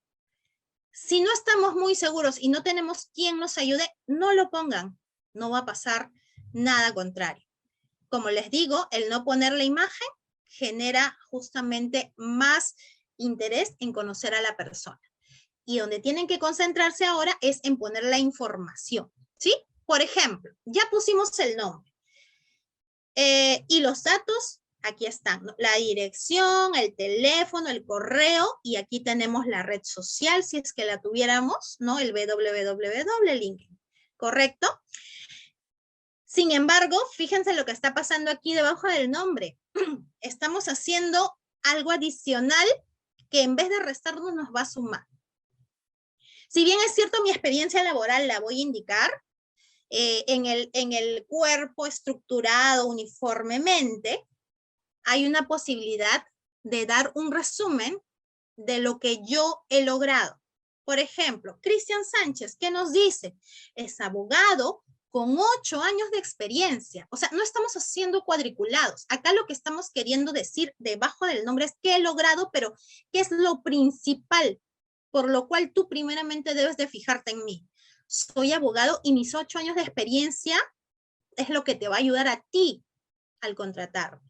Si no estamos muy seguros y no tenemos quien nos ayude, no lo pongan. No va a pasar nada contrario. Como les digo, el no poner la imagen genera justamente más interés en conocer a la persona. Y donde tienen que concentrarse ahora es en poner la información, ¿sí? Por ejemplo, ya pusimos el nombre. Y los datos, aquí están, ¿no? La dirección, el teléfono, el correo, y aquí tenemos la red social, si es que la tuviéramos, ¿no? El www.linkedin, ¿correcto? Sin embargo, fíjense lo que está pasando aquí debajo del nombre. Estamos haciendo algo adicional que en vez de restarnos nos va a sumar. Si bien es cierto, mi experiencia laboral la voy a indicar, en el cuerpo estructurado uniformemente, hay una posibilidad de dar un resumen de lo que yo he logrado. Por ejemplo, Cristian Sánchez, ¿qué nos dice? Es abogado con 8 años de experiencia. O sea, no estamos haciendo cuadriculados. Acá lo que estamos queriendo decir debajo del nombre es qué he logrado, pero qué es lo principal, por lo cual tú primeramente debes de fijarte en mí. Soy abogado y mis 8 años de experiencia es lo que te va a ayudar a ti al contratarme.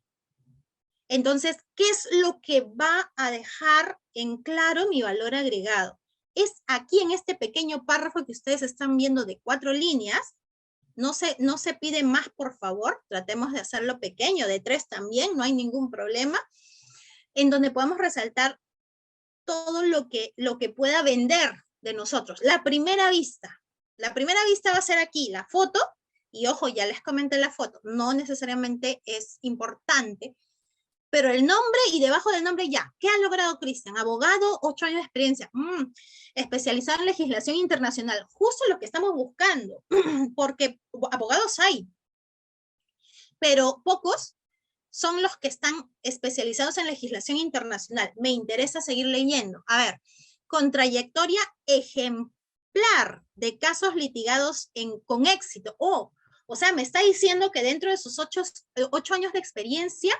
Entonces, ¿qué es lo que va a dejar en claro mi valor agregado? Es aquí en este pequeño párrafo que ustedes están viendo de 4 líneas. No se pide más, por favor. Tratemos de hacerlo pequeño, de 3 también, no hay ningún problema. En donde podemos resaltar todo lo que pueda vender de nosotros. La primera vista va a ser aquí, la foto. Y ojo, ya les comenté la foto. No necesariamente es importante, pero el nombre y debajo del nombre ya. ¿Qué ha logrado Cristian? Abogado, 8 años de experiencia, especializado en legislación internacional, justo lo que estamos buscando, porque abogados hay, pero pocos son los que están especializados en legislación internacional. Me interesa seguir leyendo. A ver, con trayectoria ejemplar de casos litigados con éxito. O sea, me está diciendo que dentro de sus 8 años de experiencia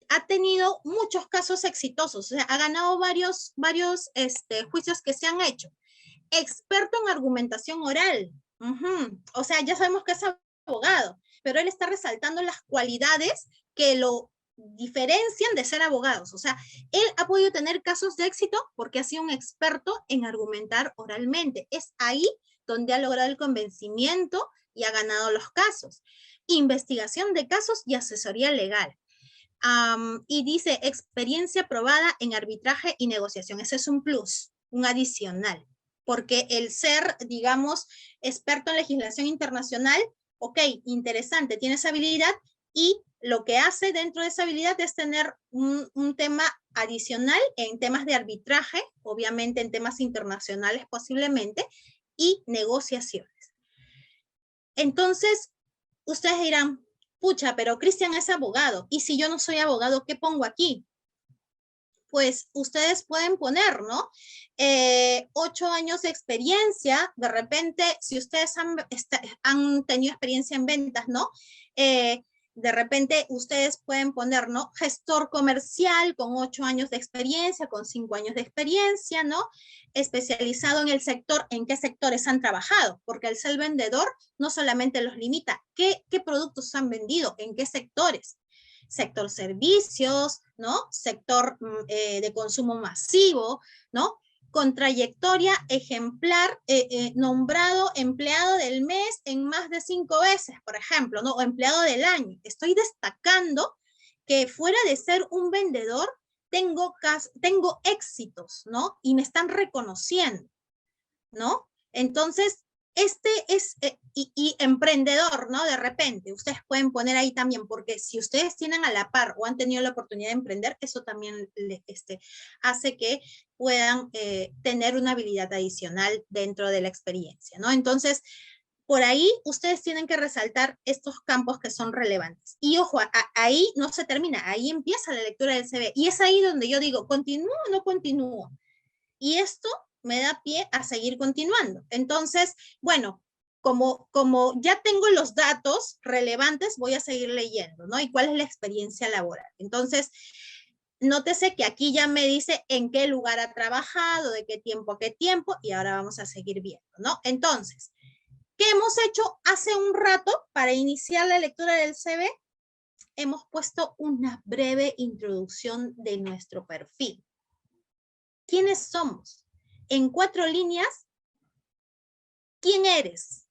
ha tenido muchos casos exitosos, o sea, ha ganado varios juicios que se han hecho. Experto en argumentación oral. O sea, ya sabemos que es abogado, pero él está resaltando las cualidades que lo diferencian de ser abogados. O sea, él ha podido tener casos de éxito porque ha sido un experto en argumentar oralmente. Es ahí donde ha logrado el convencimiento y ha ganado los casos. Investigación de casos y asesoría legal. Y dice experiencia probada en arbitraje y negociación. Ese es un plus, un adicional. Porque el ser, digamos, experto en legislación internacional, ok, interesante, tiene esa habilidad y lo que hace dentro de esa habilidad es tener un tema adicional en temas de arbitraje, obviamente en temas internacionales posiblemente, y negociaciones. Entonces, ustedes dirán, pucha, pero Cristian es abogado, y si yo no soy abogado, ¿qué pongo aquí? Pues ustedes pueden poner, ¿no? 8 años de experiencia, de repente, si ustedes han tenido experiencia en ventas, ¿no? De repente ustedes pueden poner, ¿no? Gestor comercial con 8 años de experiencia, con 5 años de experiencia, ¿no? Especializado en el sector, ¿en qué sectores han trabajado? Porque el ser vendedor no solamente los limita, ¿qué productos han vendido? ¿En qué sectores? Sector servicios, ¿no? Sector de consumo masivo, ¿no? Con trayectoria ejemplar, nombrado empleado del mes en más de 5 veces, por ejemplo, ¿no? O empleado del año. Estoy destacando que fuera de ser un vendedor, tengo éxitos, ¿no? Y me están reconociendo, ¿no? Entonces, y emprendedor, ¿no? De repente, ustedes pueden poner ahí también, porque si ustedes tienen a la par o han tenido la oportunidad de emprender, eso también hace que puedan tener una habilidad adicional dentro de la experiencia, ¿no? Entonces, por ahí ustedes tienen que resaltar estos campos que son relevantes. Y ojo, ahí no se termina, ahí empieza la lectura del CV. Y es ahí donde yo digo, ¿continúo o no continúo? Y esto me da pie a seguir continuando. Entonces, bueno, como ya tengo los datos relevantes, voy a seguir leyendo, ¿no? ¿Y cuál es la experiencia laboral? Entonces, nótese que aquí ya me dice en qué lugar ha trabajado, de qué tiempo a qué tiempo, y ahora vamos a seguir viendo, ¿no? Entonces, ¿qué hemos hecho hace un rato para iniciar la lectura del CV? Hemos puesto una breve introducción de nuestro perfil. ¿Quiénes somos? En 4 líneas, ¿quién eres?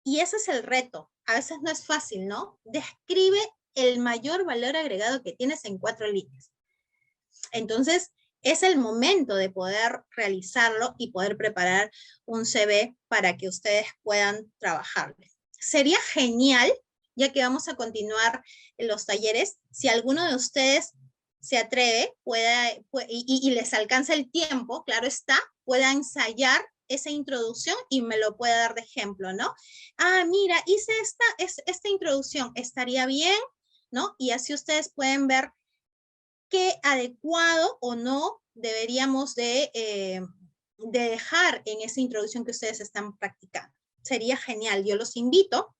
Y ese es el reto. A veces no es fácil, ¿no? Describe el mayor valor agregado que tienes en 4 líneas. Entonces, es el momento de poder realizarlo y poder preparar un CV para que ustedes puedan trabajarlo. Sería genial, ya que vamos a continuar en los talleres, si alguno de ustedes se atreve y les alcanza el tiempo, claro está, pueda ensayar esa introducción y me lo pueda dar de ejemplo, ¿no? Ah, mira, hice esta introducción, estaría bien, ¿no? Y así ustedes pueden ver qué adecuado o no deberíamos de dejar en esa introducción que ustedes están practicando. Sería genial, yo los invito.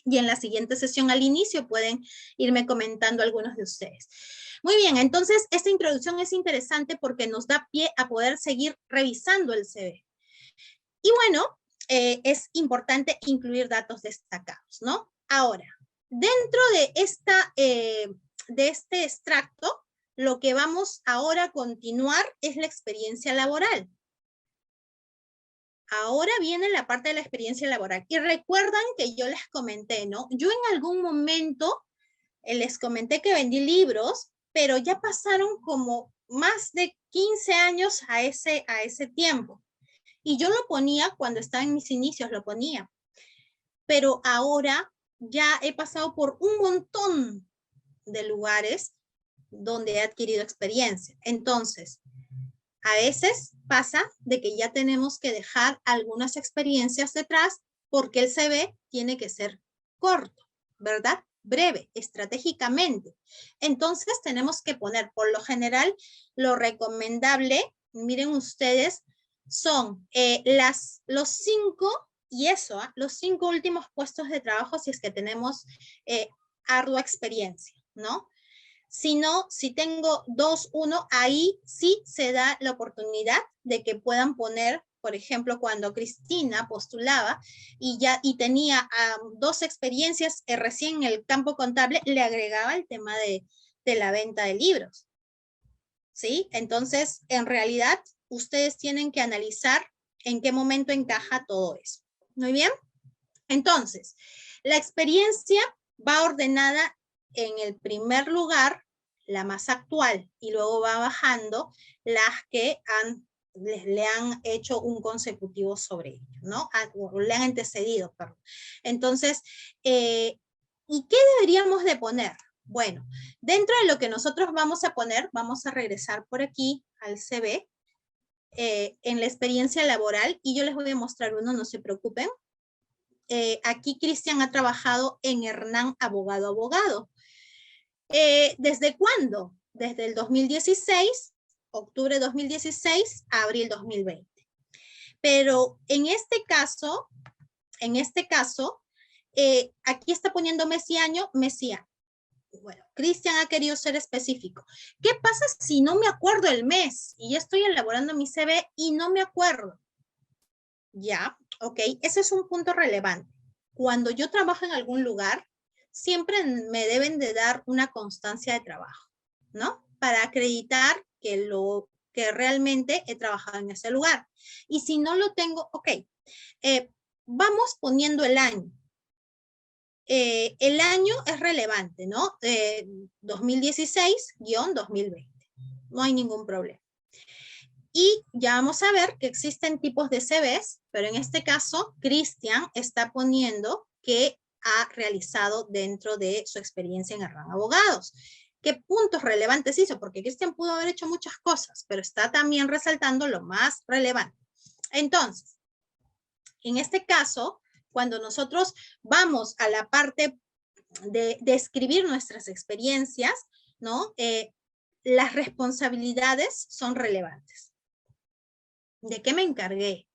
Y en la siguiente sesión al inicio pueden irme comentando algunos de ustedes. Muy bien, entonces esta introducción es interesante porque nos da pie a poder seguir revisando el CV. Y bueno, es importante incluir datos destacados, ¿no? Ahora, dentro de este extracto, lo que vamos ahora a continuar es la experiencia laboral. Ahora viene la parte de la experiencia laboral. Y recuerdan que yo les comenté, ¿no? Yo en algún momento les comenté que vendí libros, pero ya pasaron como más de 15 años a ese tiempo. Y yo lo ponía cuando estaba en mis inicios, lo ponía. Pero ahora ya he pasado por un montón de lugares donde he adquirido experiencia. Entonces, a veces pasa de que ya tenemos que dejar algunas experiencias detrás porque el CV tiene que ser corto, ¿verdad? Breve, estratégicamente. Entonces tenemos que poner, por lo general, lo recomendable, miren ustedes, son los 5, y eso, los 5 últimos puestos de trabajo si es que tenemos ardua experiencia, ¿no? Si no, si tengo 2, 1, ahí sí se da la oportunidad de que puedan poner, por ejemplo, cuando Cristina postulaba y tenía 2 experiencias recién en el campo contable, le agregaba el tema de la venta de libros. ¿Sí? Entonces, en realidad, ustedes tienen que analizar en qué momento encaja todo eso. ¿Muy bien? Entonces, la experiencia va ordenada en el primer lugar, la más actual, y luego va bajando las que le han hecho un consecutivo sobre ello, ¿no? O le han antecedido, perdón. Entonces, ¿y qué deberíamos de poner? Bueno, dentro de lo que nosotros vamos a poner, vamos a regresar por aquí al CV, en la experiencia laboral, y yo les voy a mostrar uno, no se preocupen. Aquí Cristian ha trabajado en Hernán Abogado. ¿Desde cuándo? Desde el 2016, octubre 2016 a abril 2020. Pero en este caso, aquí está poniendo mes y año, mes y año. Bueno, Cristian ha querido ser específico. ¿Qué pasa si no me acuerdo el mes? Y ya estoy elaborando mi CV y no me acuerdo. Ya, ok, ese es un punto relevante. Cuando yo trabajo en algún lugar, siempre me deben de dar una constancia de trabajo, ¿no? Para acreditar que realmente he trabajado en ese lugar. Y si no lo tengo, ok, vamos poniendo el año. El año es relevante, ¿no? 2016-2020. No hay ningún problema. Y ya vamos a ver que existen tipos de CVs, pero en este caso, Cristian está poniendo que ha realizado dentro de su experiencia en Hernán Abogados. ¿Qué puntos relevantes hizo? Porque Cristian pudo haber hecho muchas cosas, pero está también resaltando lo más relevante. Entonces, en este caso, cuando nosotros vamos a la parte de escribir nuestras experiencias, ¿no? Las responsabilidades son relevantes. ¿De qué me encargué?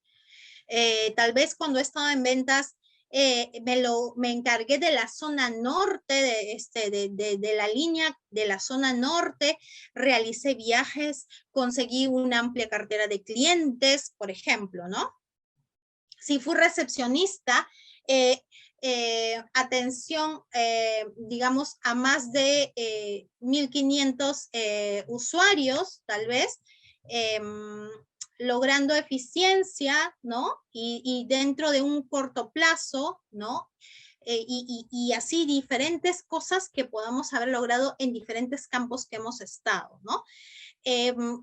Tal vez cuando he estado en ventas, me encargué de la zona norte, de la línea de la zona norte, realicé viajes, conseguí una amplia cartera de clientes, por ejemplo, ¿no? Si fui recepcionista, atención, digamos, a más de 1,500 usuarios, tal vez, logrando eficiencia, ¿no? Y dentro de un corto plazo, ¿no? Y así diferentes cosas que podamos haber logrado en diferentes campos que hemos estado, ¿no?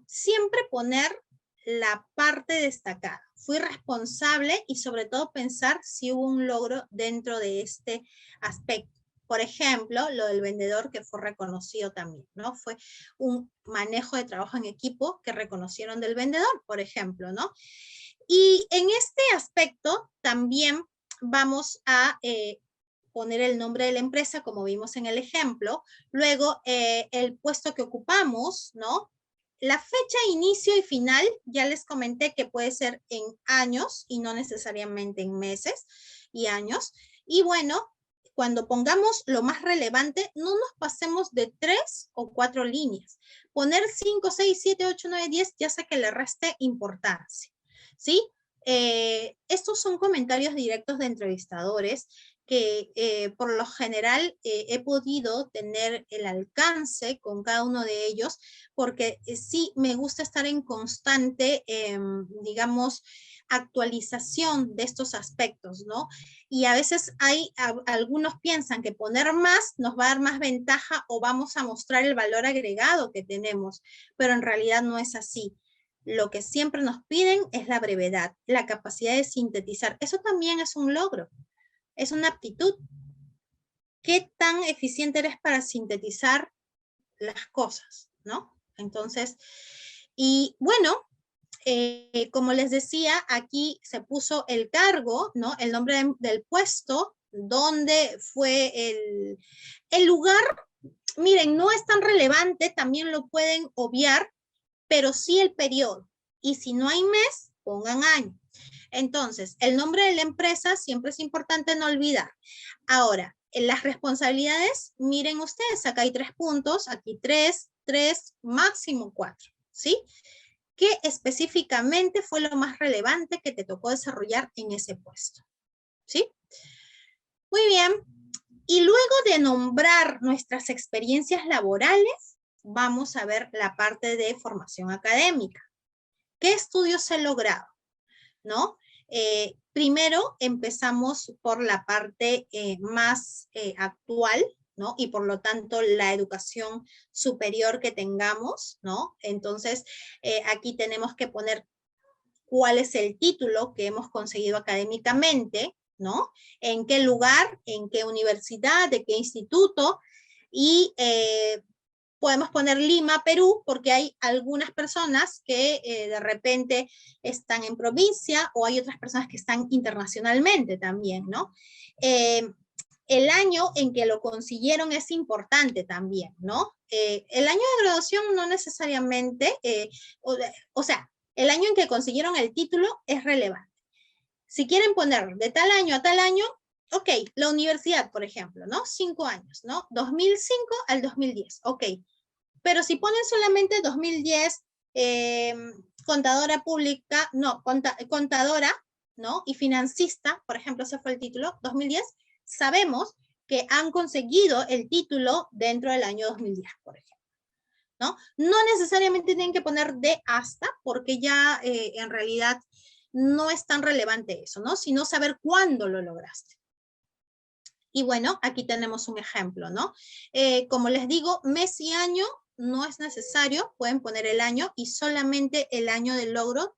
Siempre poner la parte destacada. Fui responsable y sobre todo pensar si hubo un logro dentro de este aspecto. Por ejemplo, lo del vendedor que fue reconocido también, ¿no? Fue un manejo de trabajo en equipo que reconocieron del vendedor, por ejemplo, ¿no? Y en este aspecto también vamos a poner el nombre de la empresa, como vimos en el ejemplo, luego el puesto que ocupamos, ¿no? La fecha inicio y final, ya les comenté que puede ser en años y no necesariamente en meses y años. Y bueno, cuando pongamos lo más relevante, no nos pasemos de 3 o 4 líneas. Poner 5, 6, 7, 8, 9, 10, ya sé que le reste importancia, ¿sí? Estos son comentarios directos de entrevistadores que por lo general he podido tener el alcance con cada uno de ellos, porque sí me gusta estar en constante, digamos, actualización de estos aspectos, ¿no? Y a veces algunos piensan que poner más nos va a dar más ventaja o vamos a mostrar el valor agregado que tenemos, pero en realidad no es así. Lo que siempre nos piden es la brevedad, la capacidad de sintetizar. Eso también es un logro, es una aptitud. qué tan eficiente eres para sintetizar las cosas, ¿no? Entonces, y bueno, como les decía, aquí se puso el cargo, ¿no? El nombre del puesto, donde fue el lugar. Miren, no es tan relevante, también lo pueden obviar, pero sí el periodo. Y si no hay mes, pongan año. Entonces, el nombre de la empresa siempre es importante no olvidar. Ahora, en las responsabilidades, miren ustedes, acá hay 3 puntos, aquí 3, máximo 4, ¿sí? ¿Qué específicamente fue lo más relevante que te tocó desarrollar en ese puesto? ¿Sí? Muy bien. Y luego de nombrar nuestras experiencias laborales, vamos a ver la parte de formación académica. ¿Qué estudios se lograron? ¿No? Primero empezamos por la parte más actual, ¿no? Y por lo tanto la educación superior que tengamos, ¿no? Entonces, aquí tenemos que poner cuál es el título que hemos conseguido académicamente, ¿no? En qué lugar, en qué universidad, de qué instituto, y podemos poner Lima, Perú, porque hay algunas personas que de repente están en provincia o hay otras personas que están internacionalmente también, ¿no? El año en que lo consiguieron es importante también, ¿no? El año de graduación no necesariamente, o sea, el año en que consiguieron el título es relevante. Si quieren poner de tal año a tal año, ok, la universidad, por ejemplo, ¿no? 5 años, ¿no? 2005 al 2010, ok. Pero si ponen solamente 2010, contadora pública, no, contadora, ¿no? Y financista, por ejemplo, ese fue el título, 2010, sabemos que han conseguido el título dentro del año 2010, por ejemplo. ¿No? No necesariamente tienen que poner de hasta, porque ya en realidad no es tan relevante eso, ¿no? Sino saber cuándo lo lograste. Y bueno, aquí tenemos un ejemplo, ¿no? Como les digo, mes y año no es necesario, pueden poner el año y solamente el año del logro,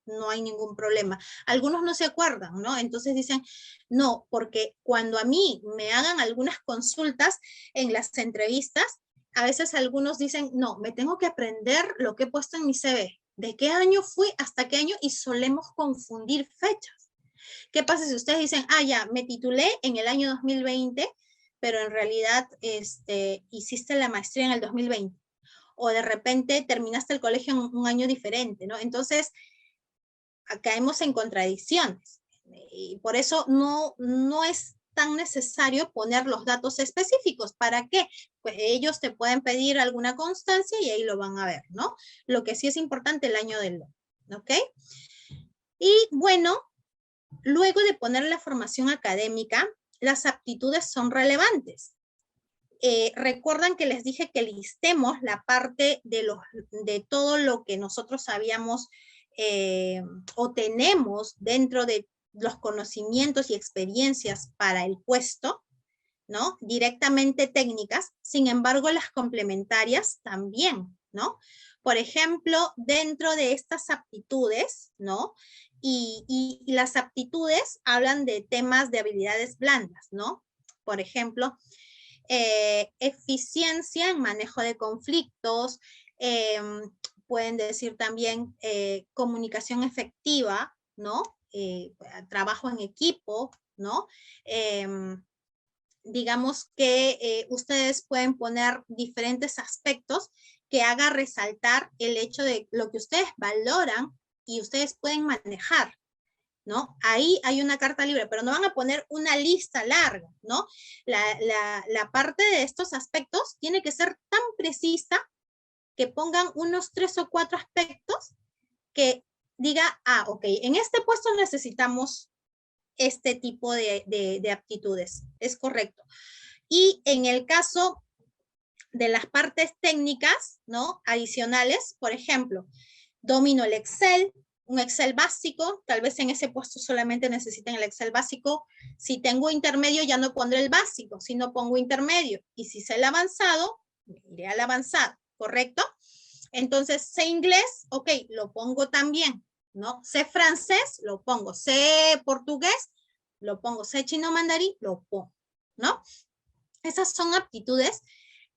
no hay ningún problema. Algunos no se acuerdan, ¿no? Entonces dicen, no, porque cuando a mí me hagan algunas consultas en las entrevistas, a veces algunos dicen, no, me tengo que aprender lo que he puesto en mi CV, de qué año fui hasta qué año, y solemos confundir fechas. ¿Qué pasa si ustedes dicen, ah, ya, me titulé en el año 2020, pero en realidad hiciste la maestría en el 2020? O de repente terminaste el colegio en un año diferente, ¿no? Entonces, caemos en contradicciones. Y por eso no es tan necesario poner los datos específicos. ¿Para qué? Pues ellos te pueden pedir alguna constancia y ahí lo van a ver, ¿no? Lo que sí es importante, el año del logro, ¿ok? Y bueno, luego de poner la formación académica, las aptitudes son relevantes. Recuerdan que les dije que listemos la parte de todo lo que nosotros sabíamos o tenemos dentro de los conocimientos y experiencias para el puesto, ¿no? Directamente técnicas, sin embargo, las complementarias también, ¿no? Por ejemplo, dentro de estas aptitudes, ¿no? Y las aptitudes hablan de temas de habilidades blandas, ¿no? Por ejemplo, eficiencia en manejo de conflictos, pueden decir también comunicación efectiva, ¿no? Trabajo en equipo, ¿no? Digamos que ustedes pueden poner diferentes aspectos que haga resaltar el hecho de lo que ustedes valoran y ustedes pueden manejar, ¿no? Ahí hay una carta libre, pero no van a poner una lista larga, ¿no? La parte de estos aspectos tiene que ser tan precisa que pongan unos 3 o 4 aspectos que diga, ah, ok, en este puesto necesitamos este tipo de aptitudes, es correcto. Y en el caso de las partes técnicas, ¿no? Adicionales, por ejemplo, domino el Excel, un Excel básico, tal vez en ese puesto solamente necesiten el Excel básico. Si tengo intermedio, ya no pondré el básico, sino pongo intermedio. Y si sé el avanzado, iré al avanzado, ¿correcto? Entonces, sé inglés, ok, lo pongo también, ¿no? Sé francés, lo pongo. Sé portugués, lo pongo. Sé chino mandarín, lo pongo. ¿no? Esas son aptitudes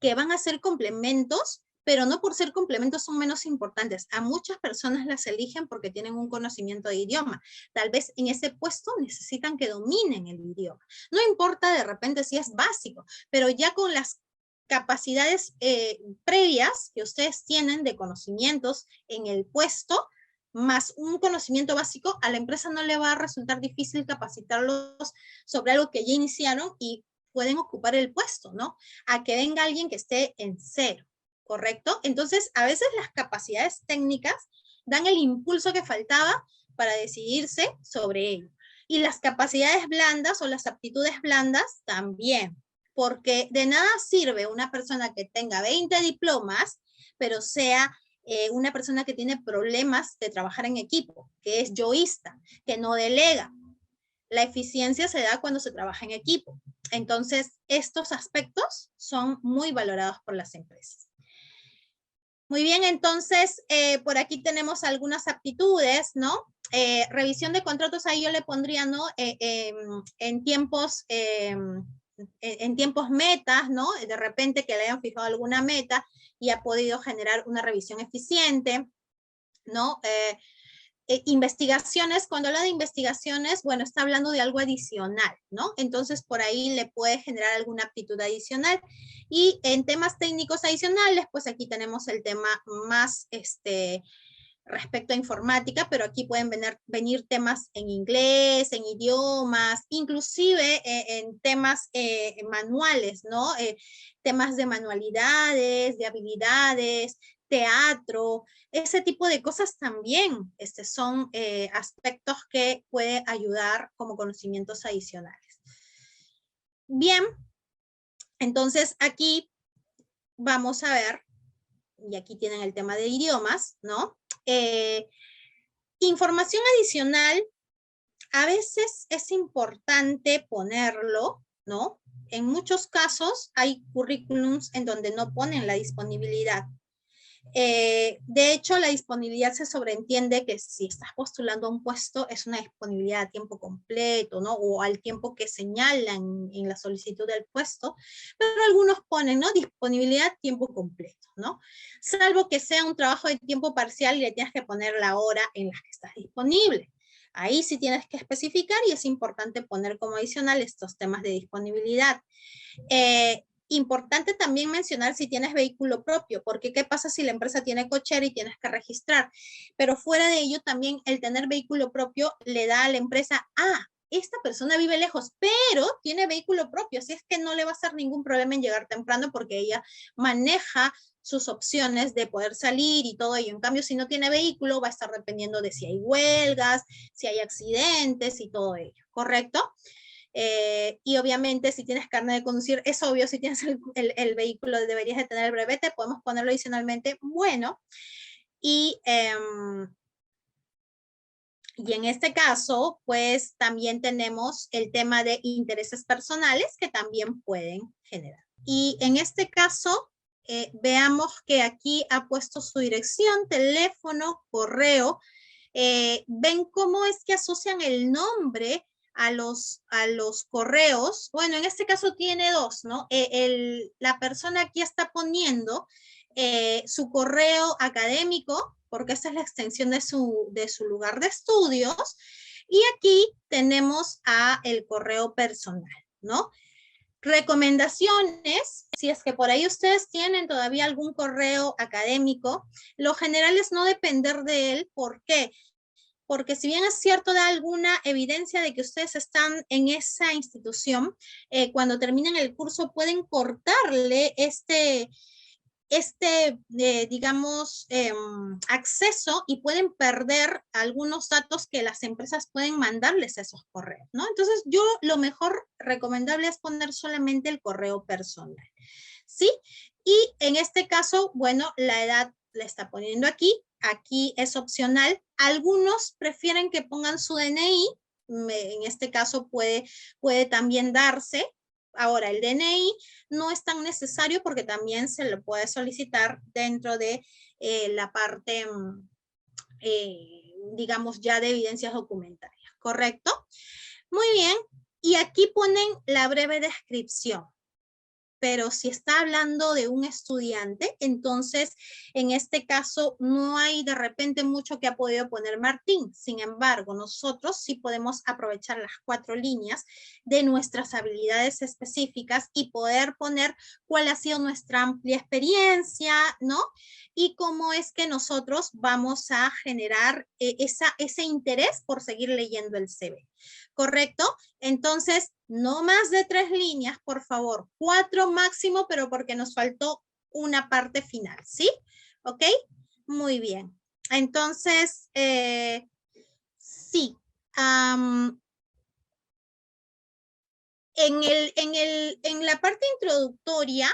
que van a ser complementos, pero no por ser complementos son menos importantes. A muchas personas las eligen porque tienen un conocimiento de idioma. Tal vez en ese puesto necesitan que dominen el idioma. No importa de repente si es básico, pero ya con las capacidades previas que ustedes tienen de conocimientos en el puesto, más un conocimiento básico, a la empresa no le va a resultar difícil capacitarlos sobre algo que ya iniciaron y pueden ocupar el puesto, ¿no? A que venga alguien que esté en cero, ¿correcto? Entonces, a veces las capacidades técnicas dan el impulso que faltaba para decidirse sobre ello. Y las capacidades blandas o las aptitudes blandas también, porque de nada sirve una persona que tenga 20 diplomas, pero sea una persona que tiene problemas de trabajar en equipo, que es yoísta, que no delega. La eficiencia se da cuando se trabaja en equipo. Entonces, estos aspectos son muy valorados por las empresas. Muy bien, entonces, por aquí tenemos algunas aptitudes, ¿no? Revisión de contratos, ahí yo le pondría, ¿no? En tiempos metas, ¿no? De repente que le hayan fijado alguna meta y ha podido generar una revisión eficiente, ¿no? Investigaciones, cuando habla de investigaciones, bueno, está hablando de algo adicional, ¿no? Entonces, por ahí le puede generar alguna aptitud adicional. Y en temas técnicos adicionales, pues aquí tenemos el tema más, respecto a informática, pero aquí pueden venir temas en inglés, en idiomas, inclusive en temas manuales, ¿no? Temas de manualidades, de habilidades, teatro, ese tipo de cosas también son aspectos que puede ayudar como conocimientos adicionales. Bien, entonces aquí vamos a ver, y aquí tienen el tema de idiomas, ¿no? Información adicional, a veces es importante ponerlo, ¿no? En muchos casos hay currículums en donde no ponen la disponibilidad. De hecho, la disponibilidad se sobreentiende que si estás postulando a un puesto es una disponibilidad a tiempo completo, ¿no? O al tiempo que señalan en la solicitud del puesto, pero algunos ponen, ¿no? Disponibilidad a tiempo completo, ¿no? Salvo que sea un trabajo de tiempo parcial y le tienes que poner la hora en la que estás disponible. Ahí sí tienes que especificar y es importante poner como adicional estos temas de disponibilidad. Importante también mencionar si tienes vehículo propio, porque ¿qué pasa si la empresa tiene cochera y tienes que registrar? Pero fuera de ello, también el tener vehículo propio le da a la empresa, esta persona vive lejos, pero tiene vehículo propio, así es que no le va a ser ningún problema en llegar temprano porque ella maneja sus opciones de poder salir y todo ello. En cambio, si no tiene vehículo, va a estar dependiendo de si hay huelgas, si hay accidentes y todo ello, ¿correcto? Y obviamente si tienes carnet de conducir, es obvio, si tienes el vehículo deberías de tener el brevete, podemos ponerlo adicionalmente, bueno, y en este caso, pues también tenemos el tema de intereses personales que también pueden generar. Y en este caso, veamos que aquí ha puesto su dirección, teléfono, correo. ¿Ven cómo es que asocian el nombre a los correos? Bueno, en este caso tiene dos, ¿no? La persona aquí está poniendo su correo académico, porque esa es la extensión de su lugar de estudios, y aquí tenemos el correo personal, ¿no? Recomendaciones, si es que por ahí ustedes tienen todavía algún correo académico, lo general es no depender de él. ¿Por qué? Porque si bien es cierto, da alguna evidencia de que ustedes están en esa institución, cuando terminen el curso pueden cortarle digamos, acceso y pueden perder algunos datos que las empresas pueden mandarles a esos correos, ¿no? Entonces, yo lo mejor recomendable es poner solamente el correo personal, ¿sí? Y en este caso, bueno, la edad la está poniendo aquí. Aquí es opcional. Algunos prefieren que pongan su DNI. En este caso puede también darse. Ahora, el DNI no es tan necesario porque también se le puede solicitar dentro de la parte, digamos, ya de evidencias documentarias, ¿correcto? Muy bien. Y aquí ponen la breve descripción. Pero si está hablando de un estudiante, entonces en este caso no hay de repente mucho que ha podido poner Martín. Sin embargo, nosotros sí podemos aprovechar las 4 líneas de nuestras habilidades específicas y poder poner cuál ha sido nuestra amplia experiencia, ¿no? Y cómo es que nosotros vamos a generar ese interés por seguir leyendo el CV. ¿Correcto? Entonces, no más de 3 líneas, por favor. 4 máximo, pero porque nos faltó una parte final, ¿sí? ¿Ok? Muy bien. Entonces, sí. En la parte introductoria,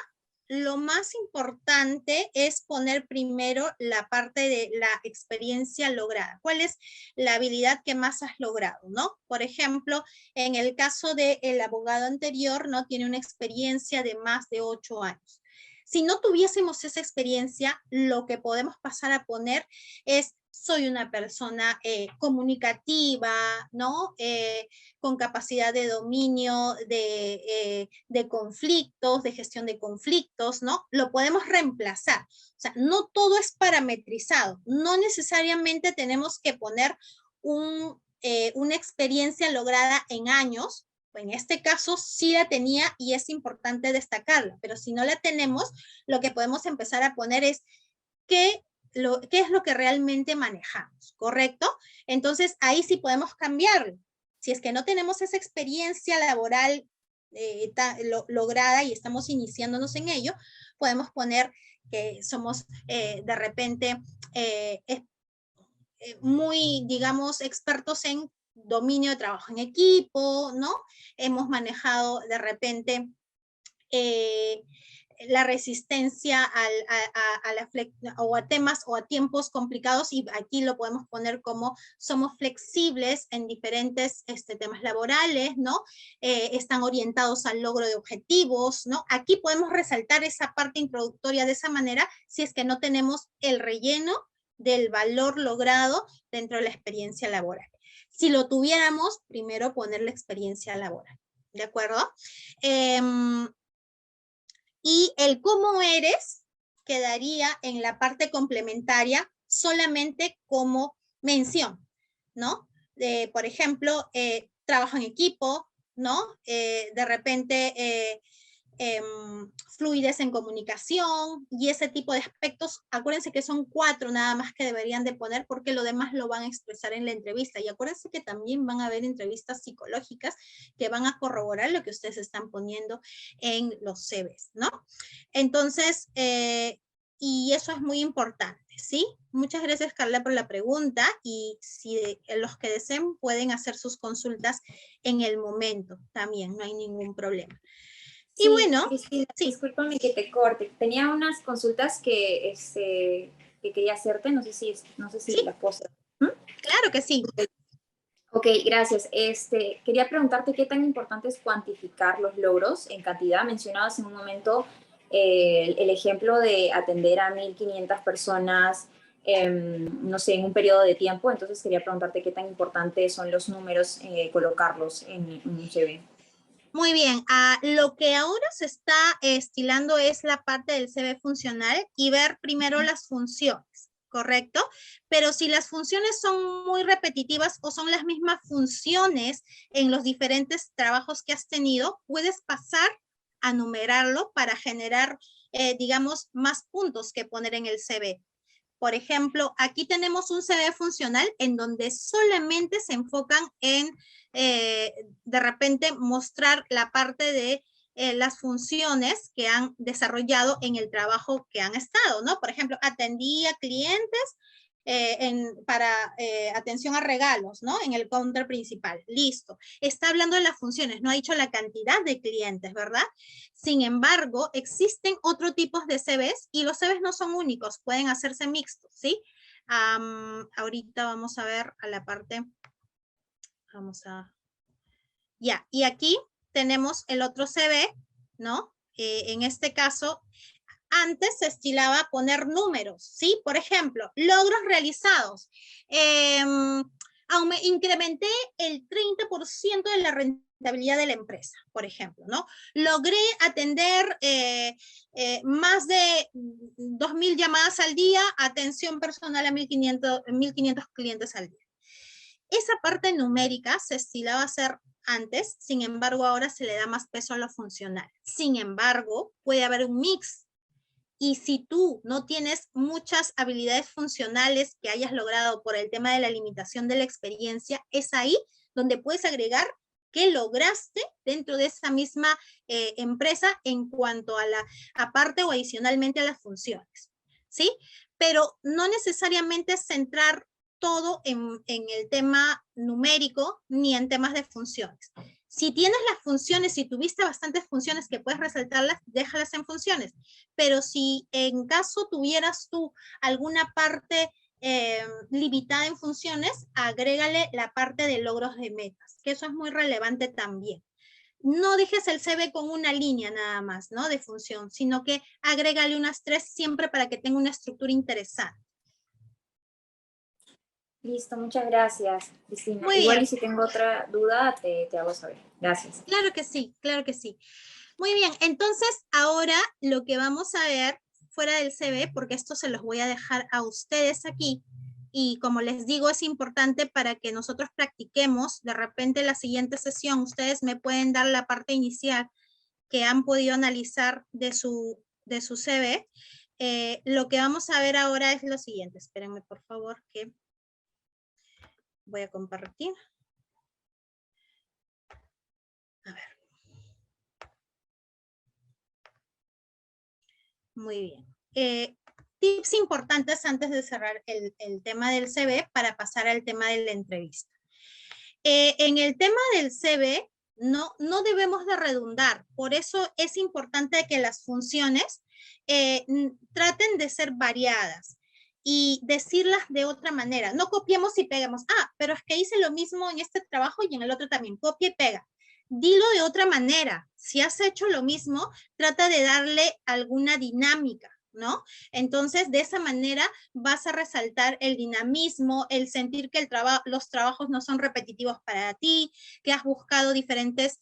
lo más importante es poner primero la parte de la experiencia lograda. ¿Cuál es la habilidad que más has logrado, no? Por ejemplo, en el caso del abogado anterior, ¿no? Tiene una experiencia de más de 8 años. Si no tuviésemos esa experiencia, lo que podemos pasar a poner es soy una persona comunicativa, ¿no? Con capacidad de dominio de conflictos, de gestión de conflictos, ¿no? Lo podemos reemplazar. O sea, no todo es parametrizado. No necesariamente tenemos que poner una experiencia lograda en años. En este caso sí la tenía y es importante destacarla, pero si no la tenemos, lo que podemos empezar a poner es qué es lo que realmente manejamos, ¿correcto? Entonces ahí sí podemos cambiarlo. Si es que no tenemos esa experiencia laboral lograda y estamos iniciándonos en ello, podemos poner que somos de repente muy, digamos, expertos en dominio de trabajo en equipo, ¿no? Hemos manejado de repente la resistencia o a temas o a tiempos complicados, y aquí lo podemos poner como somos flexibles en diferentes temas laborales, ¿no? Están orientados al logro de objetivos, ¿no? Aquí podemos resaltar esa parte introductoria de esa manera si es que no tenemos el relleno del valor logrado dentro de la experiencia laboral. Si lo tuviéramos, primero poner la experiencia laboral, ¿de acuerdo? Y el cómo eres quedaría en la parte complementaria solamente como mención, ¿no? Por ejemplo, trabajo en equipo, ¿no? De repente fluidez en comunicación y ese tipo de aspectos. Acuérdense que son 4 nada más que deberían de poner porque lo demás lo van a expresar en la entrevista. Y acuérdense que también van a haber entrevistas psicológicas que van a corroborar lo que ustedes están poniendo en los CVs, ¿no? Entonces, y eso es muy importante, ¿sí? Muchas gracias, Carla, por la pregunta, y si los que deseen pueden hacer sus consultas en el momento también, no hay ningún problema. Sí, y bueno, Cristina, sí. Discúlpame que te corte. Tenía unas consultas que quería hacerte, no sé si ¿Sí? las puedo hacer. Claro que sí. Ok, gracias. Quería preguntarte qué tan importante es cuantificar los logros en cantidad. Mencionabas en un momento el ejemplo de atender a 1,500 personas, no sé, en un periodo de tiempo. Entonces quería preguntarte qué tan importantes son los números, colocarlos en un CV. Muy bien, lo que ahora se está estilando es la parte del CV funcional y ver primero las funciones, ¿correcto? Pero si las funciones son muy repetitivas o son las mismas funciones en los diferentes trabajos que has tenido, puedes pasar a numerarlo para generar, digamos, más puntos que poner en el CV. Por ejemplo, aquí tenemos un CV funcional en donde solamente se enfocan en, de repente, mostrar la parte de las funciones que han desarrollado en el trabajo que han estado, ¿no? Por ejemplo, atendí a clientes para atención a regalos, ¿no? En el counter principal. Listo. Está hablando de las funciones, no ha dicho la cantidad de clientes, ¿verdad? Sin embargo, existen otros tipos de CVs y los CVs no son únicos, pueden hacerse mixtos, ¿sí? Ahorita vamos a ver a la parte, ya, y aquí tenemos el otro CV, ¿no? En este caso, antes se estilaba poner números, ¿sí? Por ejemplo, logros realizados. Incrementé el 30% de la rentabilidad de habilidad de la empresa, por ejemplo, ¿no? Logré atender más de 2.000 llamadas al día, atención personal a 1.500 clientes al día. Esa parte numérica se estilaba hacer antes, sin embargo, ahora se le da más peso a lo funcional. Sin embargo, puede haber un mix. Y si tú no tienes muchas habilidades funcionales que hayas logrado por el tema de la limitación de la experiencia, es ahí donde puedes agregar qué lograste dentro de esa misma empresa en cuanto a la aparte o adicionalmente a las funciones, ¿sí? Pero no necesariamente centrar todo en el tema numérico ni en temas de funciones. Si tienes las funciones, si tuviste bastantes funciones que puedes resaltarlas, déjalas en funciones. Pero si en caso tuvieras tú alguna parte limitada en funciones, agrégale la parte de logros de metas, que eso es muy relevante también. No dejes el CV con una línea nada más, ¿no? De función, sino que agrégale unas 3 siempre para que tenga una estructura interesante. Listo, muchas gracias, Cristina. Muy Igual bien. y si tengo otra duda, te hago saber. Gracias. Claro que sí, claro que sí. Muy bien, entonces ahora lo que vamos a ver fuera del CV, porque esto se los voy a dejar a ustedes aquí, y como les digo, es importante para que nosotros practiquemos, de repente la siguiente sesión, ustedes me pueden dar la parte inicial que han podido analizar de su CV. Lo que vamos a ver ahora es lo siguiente, espérenme por favor que voy a compartir. A ver. Muy bien. Tips importantes antes de cerrar el tema del CV para pasar al tema de la entrevista. En el tema del CV no debemos de redundar, por eso es importante que las funciones traten de ser variadas y decirlas de otra manera. No copiemos y peguemos. Pero es que hice lo mismo en este trabajo y en el otro también. Copia y pega. Dilo de otra manera. Si has hecho lo mismo, trata de darle alguna dinámica, ¿no? Entonces, de esa manera vas a resaltar el dinamismo, el sentir que los trabajos no son repetitivos para ti, que has buscado diferentes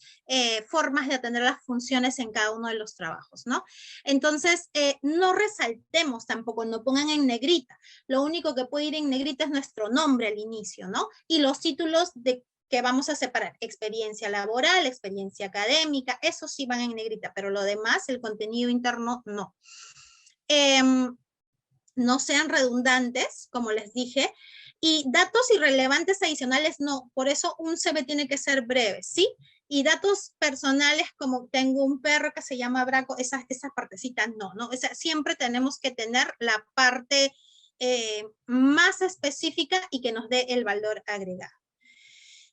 formas de atender las funciones en cada uno de los trabajos, ¿no? Entonces, no resaltemos tampoco, no pongan en negrita. Lo único que puede ir en negrita es nuestro nombre al inicio, ¿no? Y los títulos que vamos a separar, experiencia laboral, experiencia académica, eso sí van en negrita, pero lo demás, el contenido interno, no. No sean redundantes, como les dije, y datos irrelevantes adicionales no, por eso un CV tiene que ser breve, ¿sí? Y datos personales como tengo un perro que se llama Braco, esas partecitas no, o sea, siempre tenemos que tener la parte más específica y que nos dé el valor agregado.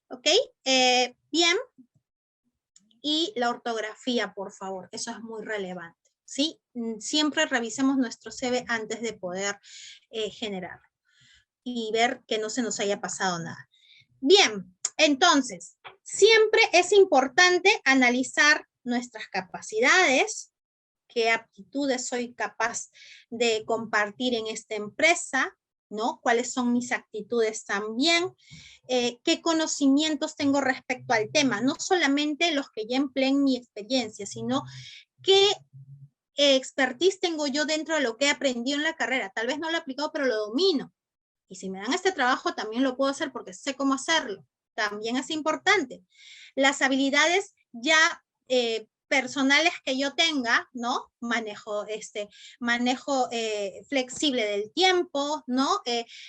¿Ok? Bien. Y la ortografía, por favor, eso es muy relevante, ¿sí? Siempre revisemos nuestro CV antes de poder generarlo y ver que no se nos haya pasado nada. Bien, entonces, siempre es importante analizar nuestras capacidades, qué aptitudes soy capaz de compartir en esta empresa, ¿no? ¿Cuáles son mis actitudes también? ¿Qué conocimientos tengo respecto al tema? No solamente los que ya empleé en mi experiencia, sino qué expertise tengo yo dentro de lo que he aprendido en la carrera. Tal vez no lo he aplicado, pero lo domino. Y si me dan este trabajo, también lo puedo hacer porque sé cómo hacerlo. También es importante. Las habilidades ya personales que yo tenga, ¿no? Manejo flexible del tiempo, ¿no?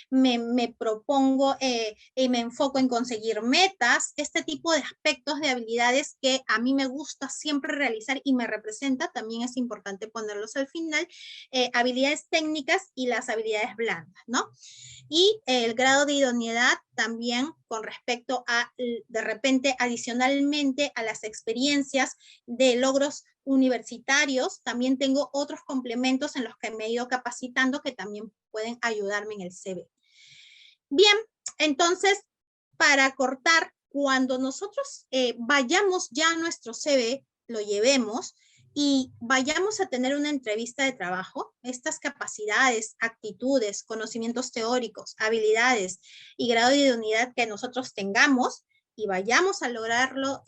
Me propongo y me enfoco en conseguir metas, este tipo de aspectos de habilidades que a mí me gusta siempre realizar y me representa, también es importante ponerlos al final, habilidades técnicas y las habilidades blandas, ¿no? Y el grado de idoneidad también con respecto a, de repente, adicionalmente a las experiencias de logros universitarios, también tengo otros complementos en los que me he ido capacitando que también pueden ayudarme en el CV. Bien, entonces, para cortar, cuando nosotros vayamos ya a nuestro CV, lo llevemos, y vayamos a tener una entrevista de trabajo, estas capacidades, actitudes, conocimientos teóricos, habilidades y grado de idoneidad que nosotros tengamos y vayamos a lograrlo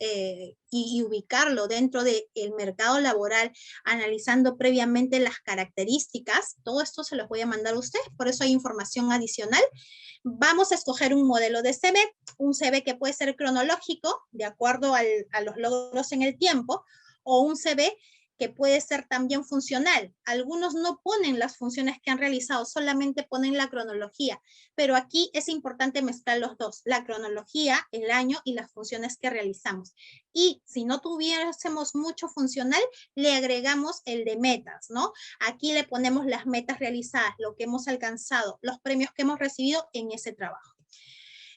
y ubicarlo dentro del mercado laboral, analizando previamente las características, todo esto se los voy a mandar a ustedes, por eso hay información adicional. Vamos a escoger un modelo de CV, un CV que puede ser cronológico, de acuerdo a los logros en el tiempo, o un CV que puede ser también funcional. Algunos no ponen las funciones que han realizado, solamente ponen la cronología, pero aquí es importante mezclar los dos, la cronología, el año y las funciones que realizamos. Y si no tuviésemos mucho funcional, le agregamos el de metas, ¿no? Aquí le ponemos las metas realizadas, lo que hemos alcanzado, los premios que hemos recibido en ese trabajo.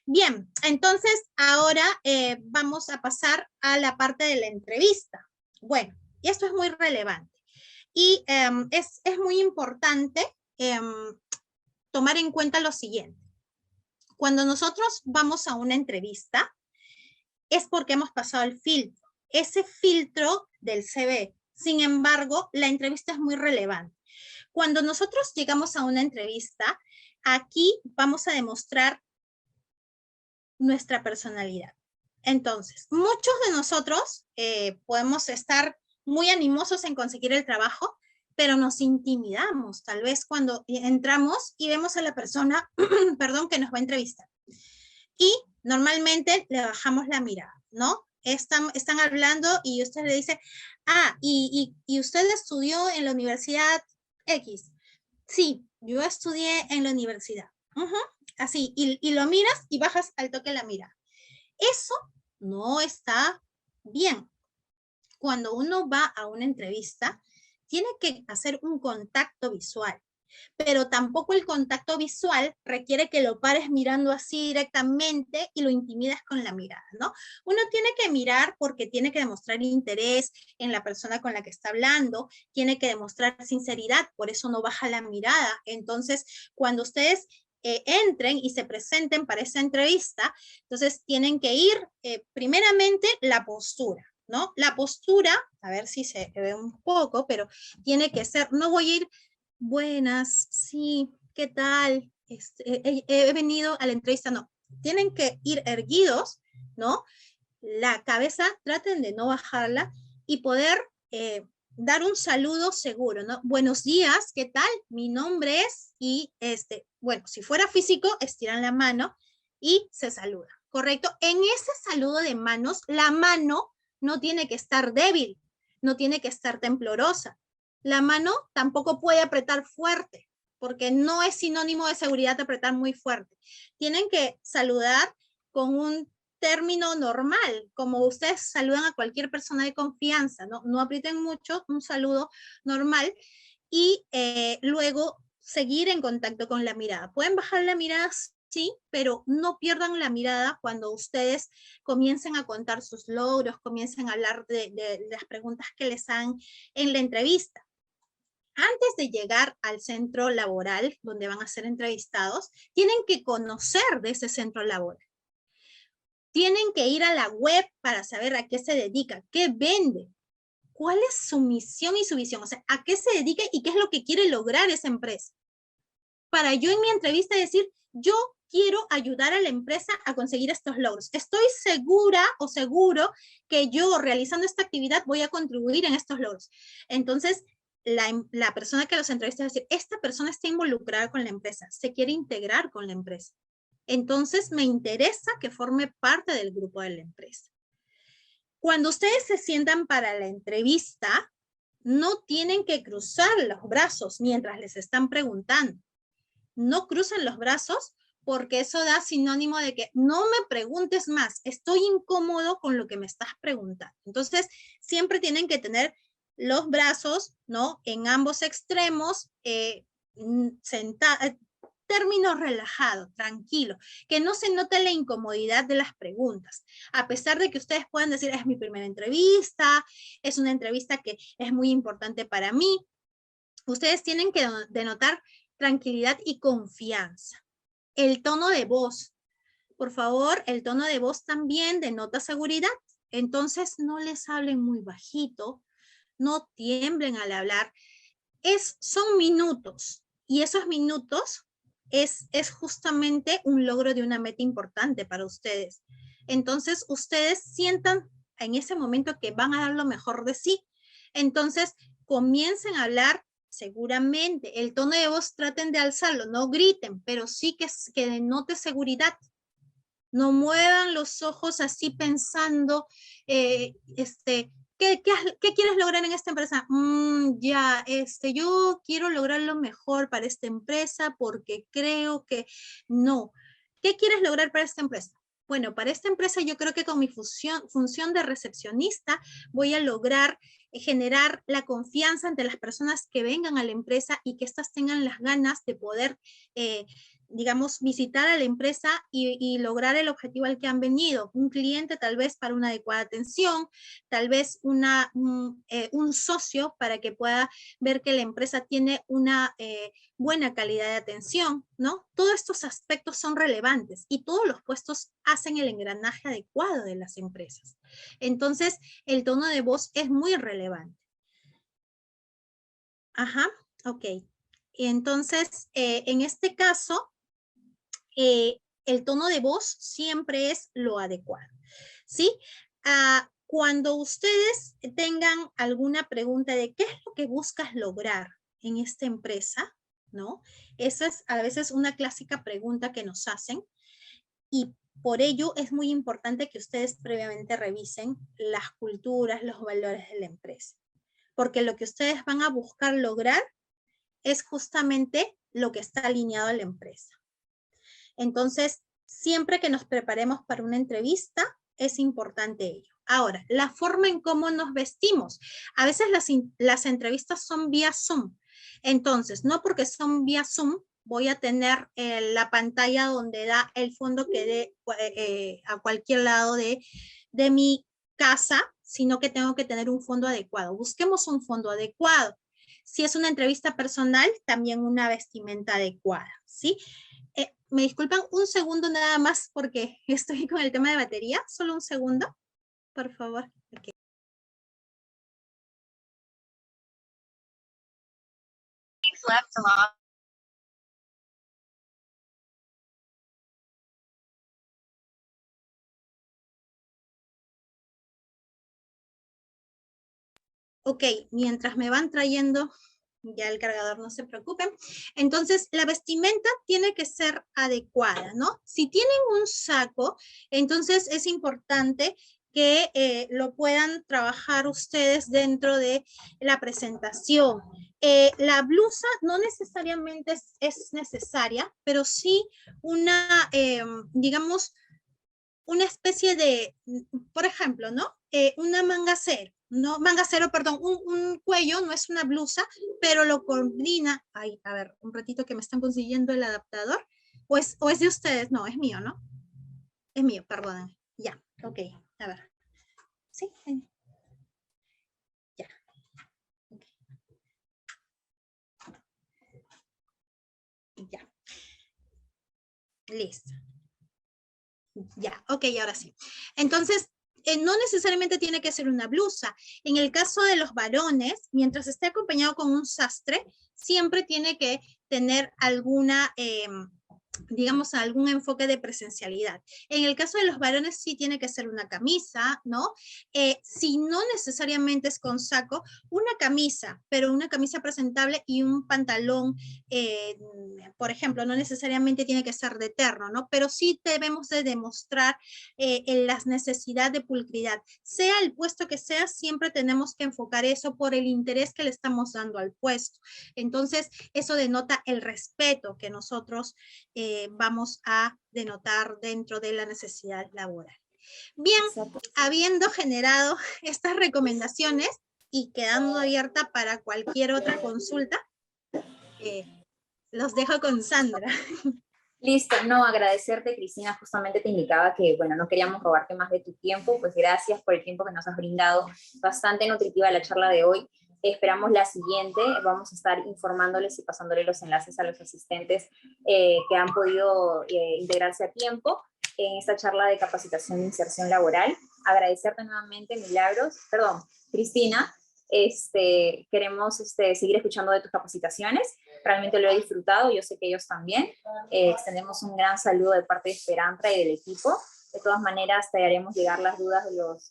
Bien, entonces ahora vamos a pasar a la parte de la entrevista. Bueno, y esto es muy relevante. Y es muy importante tomar en cuenta lo siguiente. Cuando nosotros vamos a una entrevista, es porque hemos pasado el filtro. Ese filtro del CV. Sin embargo, la entrevista es muy relevante. Cuando nosotros llegamos a una entrevista, aquí vamos a demostrar nuestra personalidad. Entonces, muchos de nosotros podemos estar muy animosos en conseguir el trabajo, pero nos intimidamos, tal vez cuando entramos y vemos a la persona, perdón, que nos va a entrevistar. Y normalmente le bajamos la mirada, ¿no? Están hablando y usted le dice, y usted estudió en la universidad X. Sí, yo estudié en la universidad. Así, y lo miras y bajas al toque la mirada. Eso no está bien. Cuando uno va a una entrevista, tiene que hacer un contacto visual, pero tampoco el contacto visual requiere que lo pares mirando así directamente y lo intimidas con la mirada, ¿no? Uno tiene que mirar porque tiene que demostrar interés en la persona con la que está hablando, tiene que demostrar sinceridad, por eso no baja la mirada. Entonces, cuando ustedes entren y se presenten para esa entrevista, entonces tienen que ir primeramente la postura, ¿no? La postura, a ver si se ve un poco, pero tiene que ser, no voy a ir, buenas, sí, ¿qué tal? He venido a la entrevista, no, tienen que ir erguidos, ¿no? La cabeza, traten de no bajarla y poder dar un saludo seguro, ¿no? Buenos días, ¿qué tal? Mi nombre es, y bueno, si fuera físico, estiran la mano y se saluda, ¿correcto? En ese saludo de manos, la mano no tiene que estar débil, no tiene que estar temblorosa. La mano tampoco puede apretar fuerte, porque no es sinónimo de seguridad apretar muy fuerte. Tienen que saludar con un término normal, como ustedes saludan a cualquier persona de confianza, no aprieten mucho, un saludo normal, y luego seguir en contacto con la mirada. Pueden bajar la mirada, sí, pero no pierdan la mirada cuando ustedes comiencen a contar sus logros, comiencen a hablar de las preguntas que les hagan en la entrevista. Antes de llegar al centro laboral donde van a ser entrevistados, tienen que conocer de ese centro laboral. Tienen que ir a la web para saber a qué se dedica, qué vende, cuál es su misión y su visión, o sea, a qué se dedica y qué es lo que quiere lograr esa empresa. Para yo en mi entrevista decir, yo quiero ayudar a la empresa a conseguir estos logros. Estoy segura o seguro que yo realizando esta actividad voy a contribuir en estos logros. Entonces, la persona que los entrevista va a decir, esta persona está involucrada con la empresa, se quiere integrar con la empresa. Entonces, me interesa que forme parte del grupo de la empresa. Cuando ustedes se sientan para la entrevista, no tienen que cruzar los brazos mientras les están preguntando. No crucen los brazos porque eso da sinónimo de que no me preguntes más, estoy incómodo con lo que me estás preguntando. Entonces, siempre tienen que tener los brazos, ¿no? En ambos extremos, término relajado, tranquilo, que no se note la incomodidad de las preguntas. A pesar de que ustedes puedan decir, es mi primera entrevista, es una entrevista que es muy importante para mí, ustedes tienen que denotar tranquilidad y confianza. El tono de voz, por favor, el tono de voz también denota seguridad. Entonces, no les hablen muy bajito, no tiemblen al hablar. Son minutos, y esos minutos es justamente un logro de una meta importante para ustedes. Entonces, ustedes sientan en ese momento que van a dar lo mejor de sí. Entonces, comiencen a hablar seguramente. El tono de voz traten de alzarlo, no griten, pero sí que denote seguridad. No muevan los ojos así pensando, ¿qué quieres lograr en esta empresa? Yo quiero lograr lo mejor para esta empresa porque creo que no. ¿Qué quieres lograr para esta empresa? Bueno, para esta empresa yo creo que con mi función de recepcionista voy a lograr generar la confianza entre las personas que vengan a la empresa y que éstas tengan las ganas de poder digamos, visitar a la empresa y lograr el objetivo al que han venido. Un cliente tal vez para una adecuada atención, tal vez un socio para que pueda ver que la empresa tiene una buena calidad de atención, ¿no? Todos estos aspectos son relevantes y todos los puestos hacen el engranaje adecuado de las empresas. Entonces, el tono de voz es muy relevante. Ajá, ok. Entonces, en este caso, el tono de voz siempre es lo adecuado, ¿sí? Cuando ustedes tengan alguna pregunta de qué es lo que buscas lograr en esta empresa, ¿no? Esa es a veces una clásica pregunta que nos hacen y por ello es muy importante que ustedes previamente revisen las culturas, los valores de la empresa, porque lo que ustedes van a buscar lograr es justamente lo que está alineado a la empresa. Entonces, siempre que nos preparemos para una entrevista, es importante ello. Ahora, la forma en cómo nos vestimos. A veces las entrevistas son vía Zoom. Entonces, no porque son vía Zoom, voy a tener la pantalla donde da el fondo que dé a cualquier lado de mi casa, sino que tengo que tener un fondo adecuado. Busquemos un fondo adecuado. Si es una entrevista personal, también una vestimenta adecuada, ¿sí? Me disculpan un segundo nada más porque estoy con el tema de batería. Solo un segundo, por favor. Okay. Ok, mientras me van trayendo ya el cargador, no se preocupen. Entonces, la vestimenta tiene que ser adecuada, ¿no? Si tienen un saco, entonces es importante que lo puedan trabajar ustedes dentro de la presentación. La blusa no necesariamente es necesaria, pero sí una, digamos, una especie de, por ejemplo, ¿no? Una manga cero. No, manga cero, perdón, un cuello, no es una blusa, pero lo combina. Ay, a ver, un ratito que me están consiguiendo el adaptador. O es de ustedes, no, es mío, ¿no? Es mío, perdón. Ya, ok, a ver. Sí, ya. Okay. Ya. Listo. Ya, ok, ahora sí. Entonces, no necesariamente tiene que ser una blusa. En el caso de los varones, mientras esté acompañado con un sastre, siempre tiene que tener alguna, digamos, algún enfoque de presencialidad. En el caso de los varones sí tiene que ser una camisa, ¿no? Si no necesariamente es con saco, una camisa, pero una camisa presentable y un pantalón, por ejemplo, no necesariamente tiene que ser de terno, ¿no? Pero sí debemos de demostrar las necesidades de pulcridad. Sea el puesto que sea, siempre tenemos que enfocar eso por el interés que le estamos dando al puesto. Entonces, eso denota el respeto que nosotros vamos a denotar dentro de la necesidad laboral. Bien, exacto. Habiendo generado estas recomendaciones y quedando abierta para cualquier otra consulta, los dejo con Sandra. Listo, no, agradecerte, Cristina, justamente te indicaba que, bueno, no queríamos robarte más de tu tiempo, pues gracias por el tiempo que nos has brindado, bastante nutritiva la charla de hoy. Esperamos la siguiente, vamos a estar informándoles y pasándoles los enlaces a los asistentes que han podido integrarse a tiempo en esta charla de capacitación e inserción laboral. Agradecerte nuevamente, Cristina, queremos seguir escuchando de tus capacitaciones, realmente lo he disfrutado, yo sé que ellos también. Extendemos un gran saludo de parte de Esperantra y del equipo. De todas maneras, te haremos llegar las dudas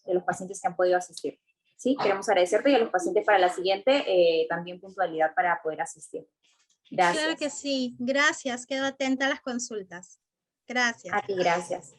de los pacientes que han podido asistir. ¿Sí? Queremos agradecerte y a los pacientes para la siguiente también puntualidad para poder asistir. Gracias. Claro que sí. Gracias. Quedo atenta a las consultas. Gracias. A ti, gracias.